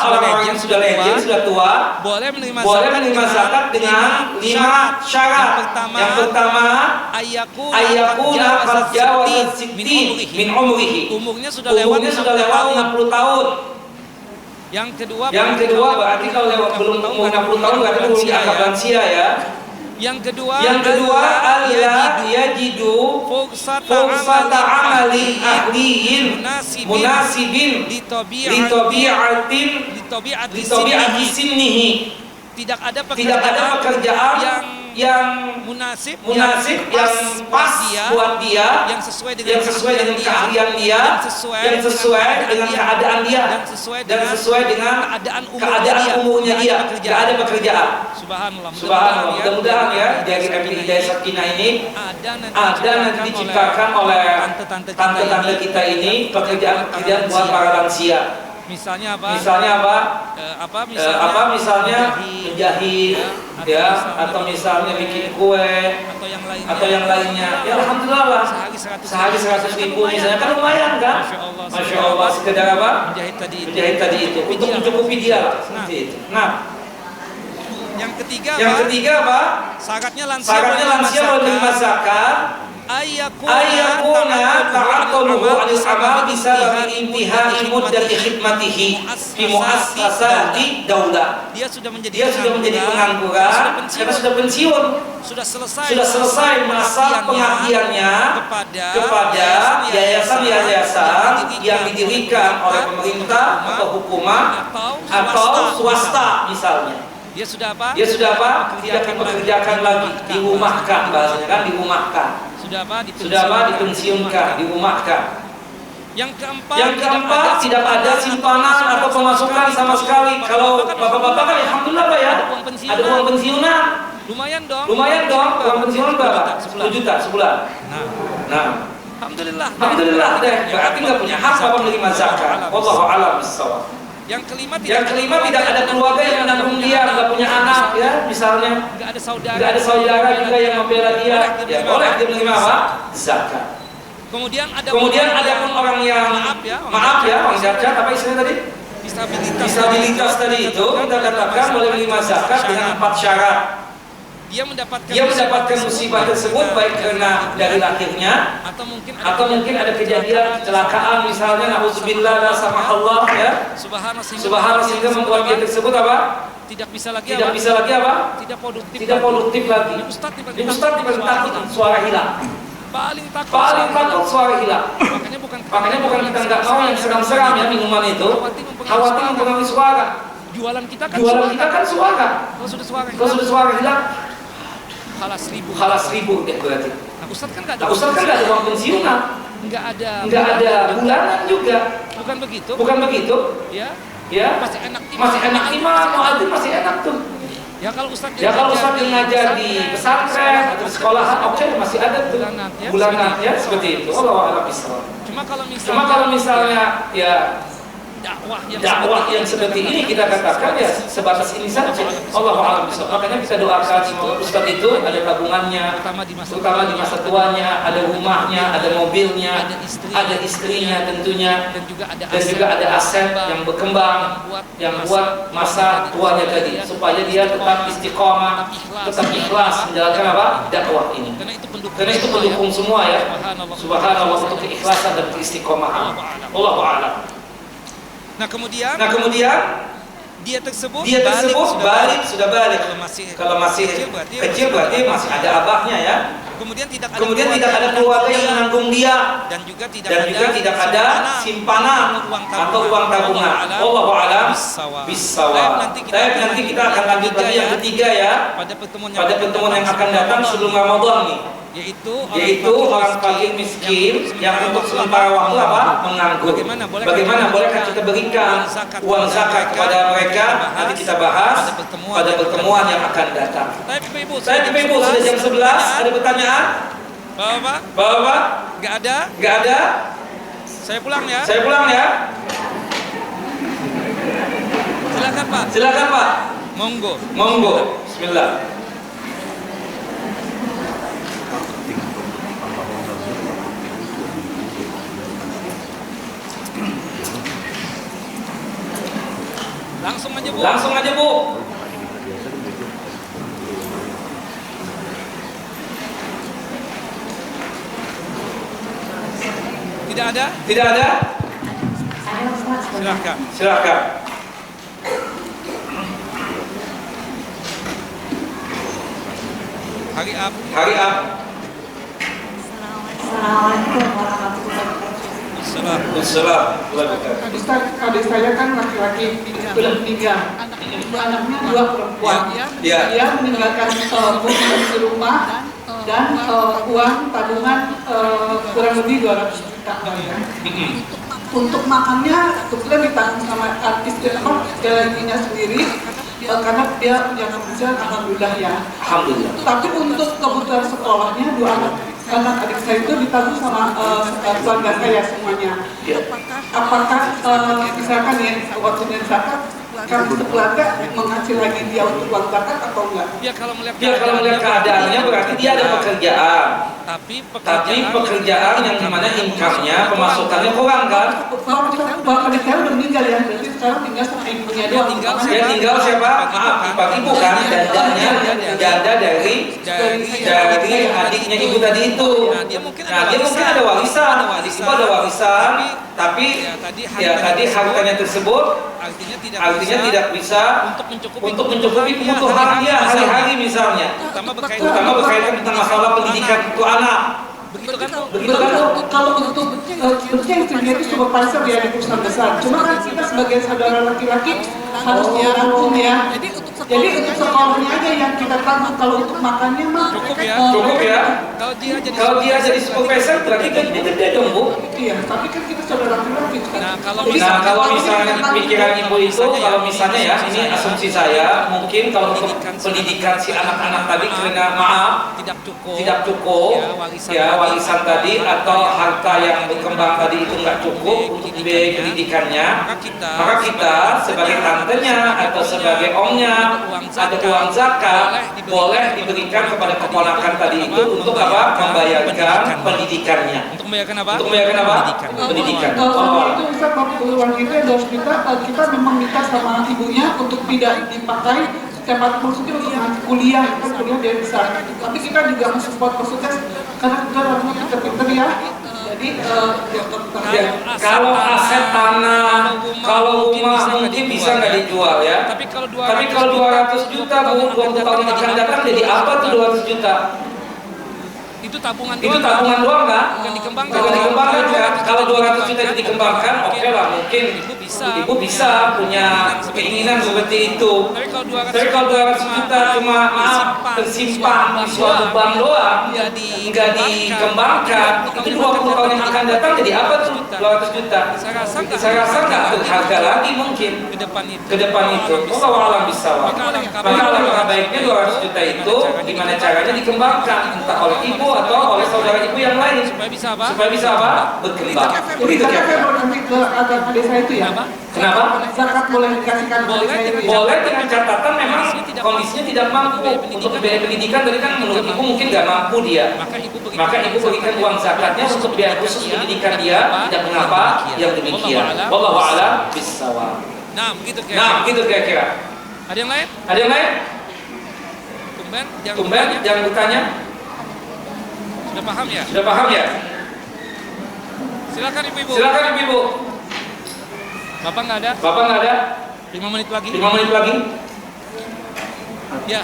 orang-orang yang sudah legend, sudah tua, boleh menerima zakat dengan 5 syarat. Yang pertama, ayyakuna qad jawaza sittin min umrihi. Umurnya sudah lewat 50 tahun. Yang kedua berarti kalau belum umur 60 tahun berarti belum dianggap lansia ya. Yang kedua alla yajidu fursata amali ahliyin munasibin li tabi'ati sinnihi. Tidak ada pekerjaan yang munasib yang pas buat dia, yang sesuai dengan keahlian dia, yang sesuai dengan keadaan dia, dan sesuai dengan keadaan umurnya dia. Tidak ada pekerjaan. Subhanallah. Mudah-mudahan ya dari MPI Hidayah Sakinah ini ada nanti diciptakan oleh tante-tante kita ini pekerjaan buat para lansia. Misalnya apa? Misalnya menjahit, ya, atau misalnya bikin kue, atau yang lainnya. Ya alhamdulillah lah. Sehari 100.000 misalnya kan lumayan kan? Masya Allah. Sekedar apa? Menjahit tadi itu. Untuk mencukupi dia lah. Seperti itu. Nah, yang ketiga apa? Syaratnya lansia boleh menerima zakat. Ayyakuna ta'aqqaluhu 'anil amal bisababi intihai muddati khidmatihi fi muassasati daulah. Dia sudah menjadi pengangguran karena sudah pensiun. Sudah selesai masa pengabdiannya kepada yayasan-yayasan yang didirikan oleh pemerintah atau hukumah atau swasta misalnya. Dia sudah apa? Tidak dipekerjakan lagi, dirumahkan bahasanya kan, dirumahkan. Sudah dipensiunkan, dirumahkan. Yang keempat tidak ada simpanan atau pemasukan sama sekali. Kalau bapak-bapak kan alhamdulillah Pak ya, ada uang pensiunan. Lumayan dong. Uang pensiunan berapa? 10 juta sebulan. Nah. Alhamdulillah deh. Berarti nggak punya hak bapak menerima zakat. Wallahu a'lam bishawab. Yang kelima tidak ada keluarga yang menanggung dia, nggak punya anak ya misalnya, nggak ada saudara juga yang membela dia, ya boleh dia menerima apa? Zakat. Kemudian ada pun orang yang maaf ya orang cacat, apa istilahnya tadi? Disabilitas tadi itu kita katakan boleh menerima zakat dengan 4 syarat. Dia mendapatkan musibah tersebut baik karena dari lahirnya atau mungkin ada kejadian kecelakaan misalnya, nauzubillah la samahallah ya. Subhanallah sehingga membuat dia tersebut apa? Tidak bisa lagi apa? Tidak produktif lagi. Ini Ustaz takut suara hilang. Paling takut suara hilang. Makanya bukan kita nggak mau yang seram-seram ya minuman itu. Khawatir mempengaruhi suara. Jualan kita kan suara. Kalau sudah suara hilang, Khalas ribu deh berarti. Ustaz kan nggak ada uang pensiunan. Nggak ada bulanan juga. Bukan begitu. Ya. Masih enak iman, muadzin masih enak tuh. Ya kalau Ustaz ngajar di pesantren atau sekolahan, oke masih ada tuh bulanan ya seperti itu. Wallahu a'lam bishawab. Cuma kalau misalnya ya dakwah yang seperti ini kita katakan ya sebatas ini saja. Allahu a'lam bishawab. Makanya kita doakan semoga Ustaz itu ada tabungannya, terutama di masa tuanya, ada rumahnya, ada mobilnya, ada istrinya tentunya, dan juga ada aset yang berkembang yang buat masa tuanya tadi, supaya dia tetap istiqomah, tetap ikhlas menjalankan apa? Dakwah ini. Karena itu pendukung semua ya. Subhanallah untuk keikhlasan dan keistiqomahan. Allahu a'lam. Nah kemudian dia tersebut balik. Kalau masih kecil berarti masih ada abahnya ya. Kemudian tidak ada keluarga yang menanggung dia, dan juga tidak ada simpanan atau uang tabungan. Wallahu a'lam bishawab. Nanti kita akan lanjut lagi yang ketiga ya. Pada pertemuan yang akan datang sebelum Ramadan nih. yaitu orang fakir miskin yang untuk sementara waktu apa? Menganggur. Bagaimana bolehkah kita berikan uang zakat kepada mereka? Nanti kita bahas pada pertemuan yang akan datang. Saya Ibu sudah jam 11, ada pertanyaan? Bapak? Nggak ada? Saya pulang ya. Silakan Pak. Monggo. Bismillah. Langsung aja Bu. Tidak ada? Silakan. Hari up. Assalamualaikum warahmatullahi wabarakatuh. Assalamualaikum. Ustaz, adik saya kan laki-laki sudah meninggal. Anaknya 2 perempuan. Iya. Dia meninggalkan buku di rumah dan uang tabungan kurang lebih 200 juta. Untuk makannya kebetulan ditanggung sama artis gajinya sendiri. Karena dia yang kerja alhamdulillah ya. Alhamdulillah. Tapi untuk kebutuhan sekolahnya 2 anak adik saya itu ditanggung sama keluarga saya semuanya. Ya. Apakah misalkan ya waktunya zakat kami sekeluarga mengasih lagi dia untuk uang zakat atau enggak? Dia kalau melihat keadaannya berarti dia ada pekerjaan. Tapi pekerjaan yang dimana income-nya, pemasukannya kurang kan? Bapak adik saya udah meninggal ya, berarti sekarang tinggal sama ibunya doang. Dia tinggal siapa? Maaf, ibu kan jandanya janda dari adiknya ibu tadi itu. Nah, dia mungkin ada warisan. Ibu ada warisan, tapi ya tadi hartanya tersebut artinya tidak bisa untuk mencukupi kebutuhan dia hari-hari misalnya. Terutama berkaitan tentang masalah pendidikan untuk anak. Begitu kan? Kalau untuk sebetulnya istrinya itu supervisor ya di perusahaan besar. Cuma kan kita sebagai saudara laki-laki harus dirangkum ya. Jadi untuk sekolahnya aja yang kita tanggung. Kalau untuk makannya mah Cukup ya. Kalau dia jadi supervisor berarti gajinya gede dong Bu. iya, tapi kan kita saudara laki-laki kan. Nah, Kalau misalnya pikiran ibu itu, kalau misalnya ya, ini asumsi saya, mungkin kalau untuk pendidikan si anak-anak tadi karena maaf tidak cukup, ya warisan tadi atau harta yang berkembang tadi itu nggak cukup untuk biaya pendidikannya, maka kita sebagai tantenya atau sebagai omnya ada uang zakat boleh diberikan kepada keponakan tadi itu untuk apa? Membayarkan pendidikannya. Untuk membayarkan apa? Pendidikan. Kalau itu bisa uang itu yang 200 juta kita memang minta sama ibunya untuk tidak dipakai setiap hari, maksudnya untuk nanti kuliah dia bisa. Tapi kita juga mensupport maksudnya karena kita orangnya pinter-pinter ya. Jadi kalau aset tanah, kalau rumah mungkin bisa nggak dijual ya. Tapi kalau 200 juta Bu, 20 tahun yang akan datang jadi apa tuh 200 juta? itu tabungan doang kan? Bukan dikembangkan. Kan? Kalau 200 juta itu dikembangkan, oke lah mungkin ibu bisa punya keinginan seperti itu. Tapi kalau 200 juta cuma tersimpan di suatu bank doang, nggak dikembangkan, itu 20 tahun yang akan datang jadi apa tuh 200 juta? Saya rasa nggak berharga lagi mungkin ke depan itu. Allah alam bisawab. Maka alangkah baiknya 200 juta itu gimana caranya dikembangkan entah oleh ibu atau oleh saudara ibu yang lain supaya bisa apa? Berkembang. Jadi zakat boleh nanti ke adik saya itu ya? Kenapa? Zakat boleh dikasihkan ke adik saya itu ya? Boleh dengan catatan memang kondisinya tidak mampu untuk biaya pendidikan. Tadi kan menurut ibu mungkin nggak mampu dia. Maka ibu berikan uang zakatnya untuk biaya khusus pendidikan dia. Tidak mengapa yang demikian. Wallahu a'lam bishawab. Nah, begitu kira-kira. Ada yang lain? Tumben, jangan bertanya. Sudah paham ya? Silakan ibu-ibu. Bapak nggak ada? 5 menit lagi. Ya.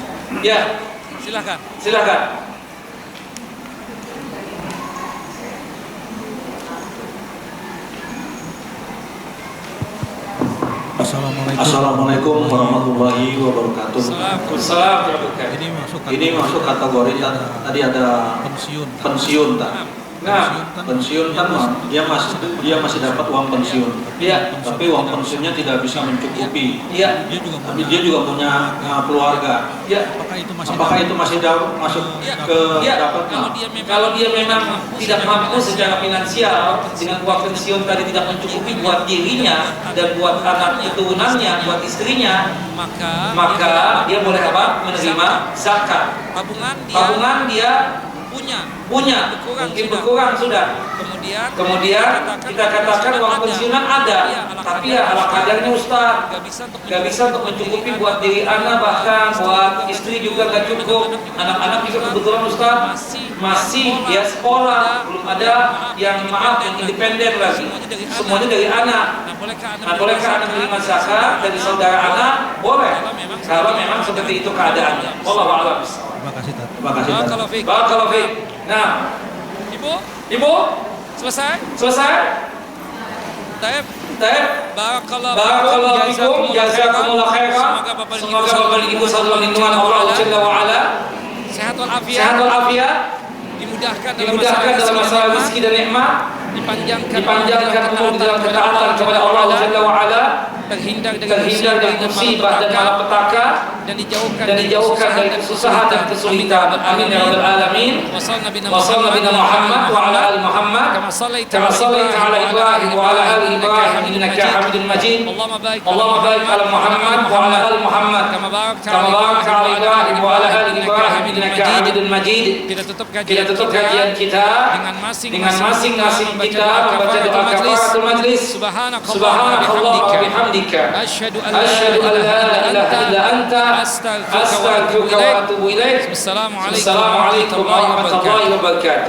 Silakan. Assalamualaikum warahmatullahi wabarakatuh. Ini masuk kategori tadi ada pensiun tak? Nah, Pensiun kan dia masih dapat uang pensiun. iya, Tapi uang pensiunnya tidak bisa mencukupi. iya, Tapi dia juga punya keluarga. iya. Apakah itu masih masuk ke Iya. dapatnya? Kalau dia memang tidak mampu secara finansial dengan uang pensiun tadi tidak mencukupi buat dirinya dan buat anak keturunannya, buat istrinya, maka dia boleh apa? Menerima zakat. Tabungan dia punya, mungkin berkurang sudah. Kemudian kita katakan uang pensiunan ada, tapi ya ala kadarnya Ustaz, gak bisa untuk mencukupi buat diri anak, bahkan buat istri juga gak cukup. Anak-anak juga kebetulan Ustaz masih ya sekolah, belum ada yang yang independen lagi. Semuanya dari anak. Nah, bolehkah anak menerima zakat dari saudara anak? Boleh, kalau memang seperti itu keadaannya. Wallahu a'lam. Terima kasih. Barakallahu fiik. Nah, Ibu, selesai? Taib. Barakallahu fikum, jazakumullah khairan. Semoga Bapak Ibu selalu lindungan Allah Jalla wa ala. Sehat Sehat walafiat, dimudahkan dalam masalah rezeki dan nikmat, dipanjangkan umur dalam ketaatan kepada Allah Jalla wa ala, terhindar dari musibah dan malapetaka, dan dijauhkan dari kesusahan dan kesulitan. Amin ya rabbal alamin. Wa sallallahu nabiyana Muhammad wa ala ali Muhammad kama shallaita ala Ibrahim wa ala ali Ibrahim innaka Hamidum Majid. Allahumma barik ala Muhammad wa ala ali Muhammad kama barakta ala Ibrahim wa ala ali Ibrahim innaka Hamidum Majid. Kita tutup kajian kita dengan masing-masing kita membaca doa kafaratul majlis. Subhanakallah wa bihamdika asyhadu an la ilaha illa anta astaghfiruka wa atubu ilaik. Assalamualaikum warahmatullahi wabarakatuh.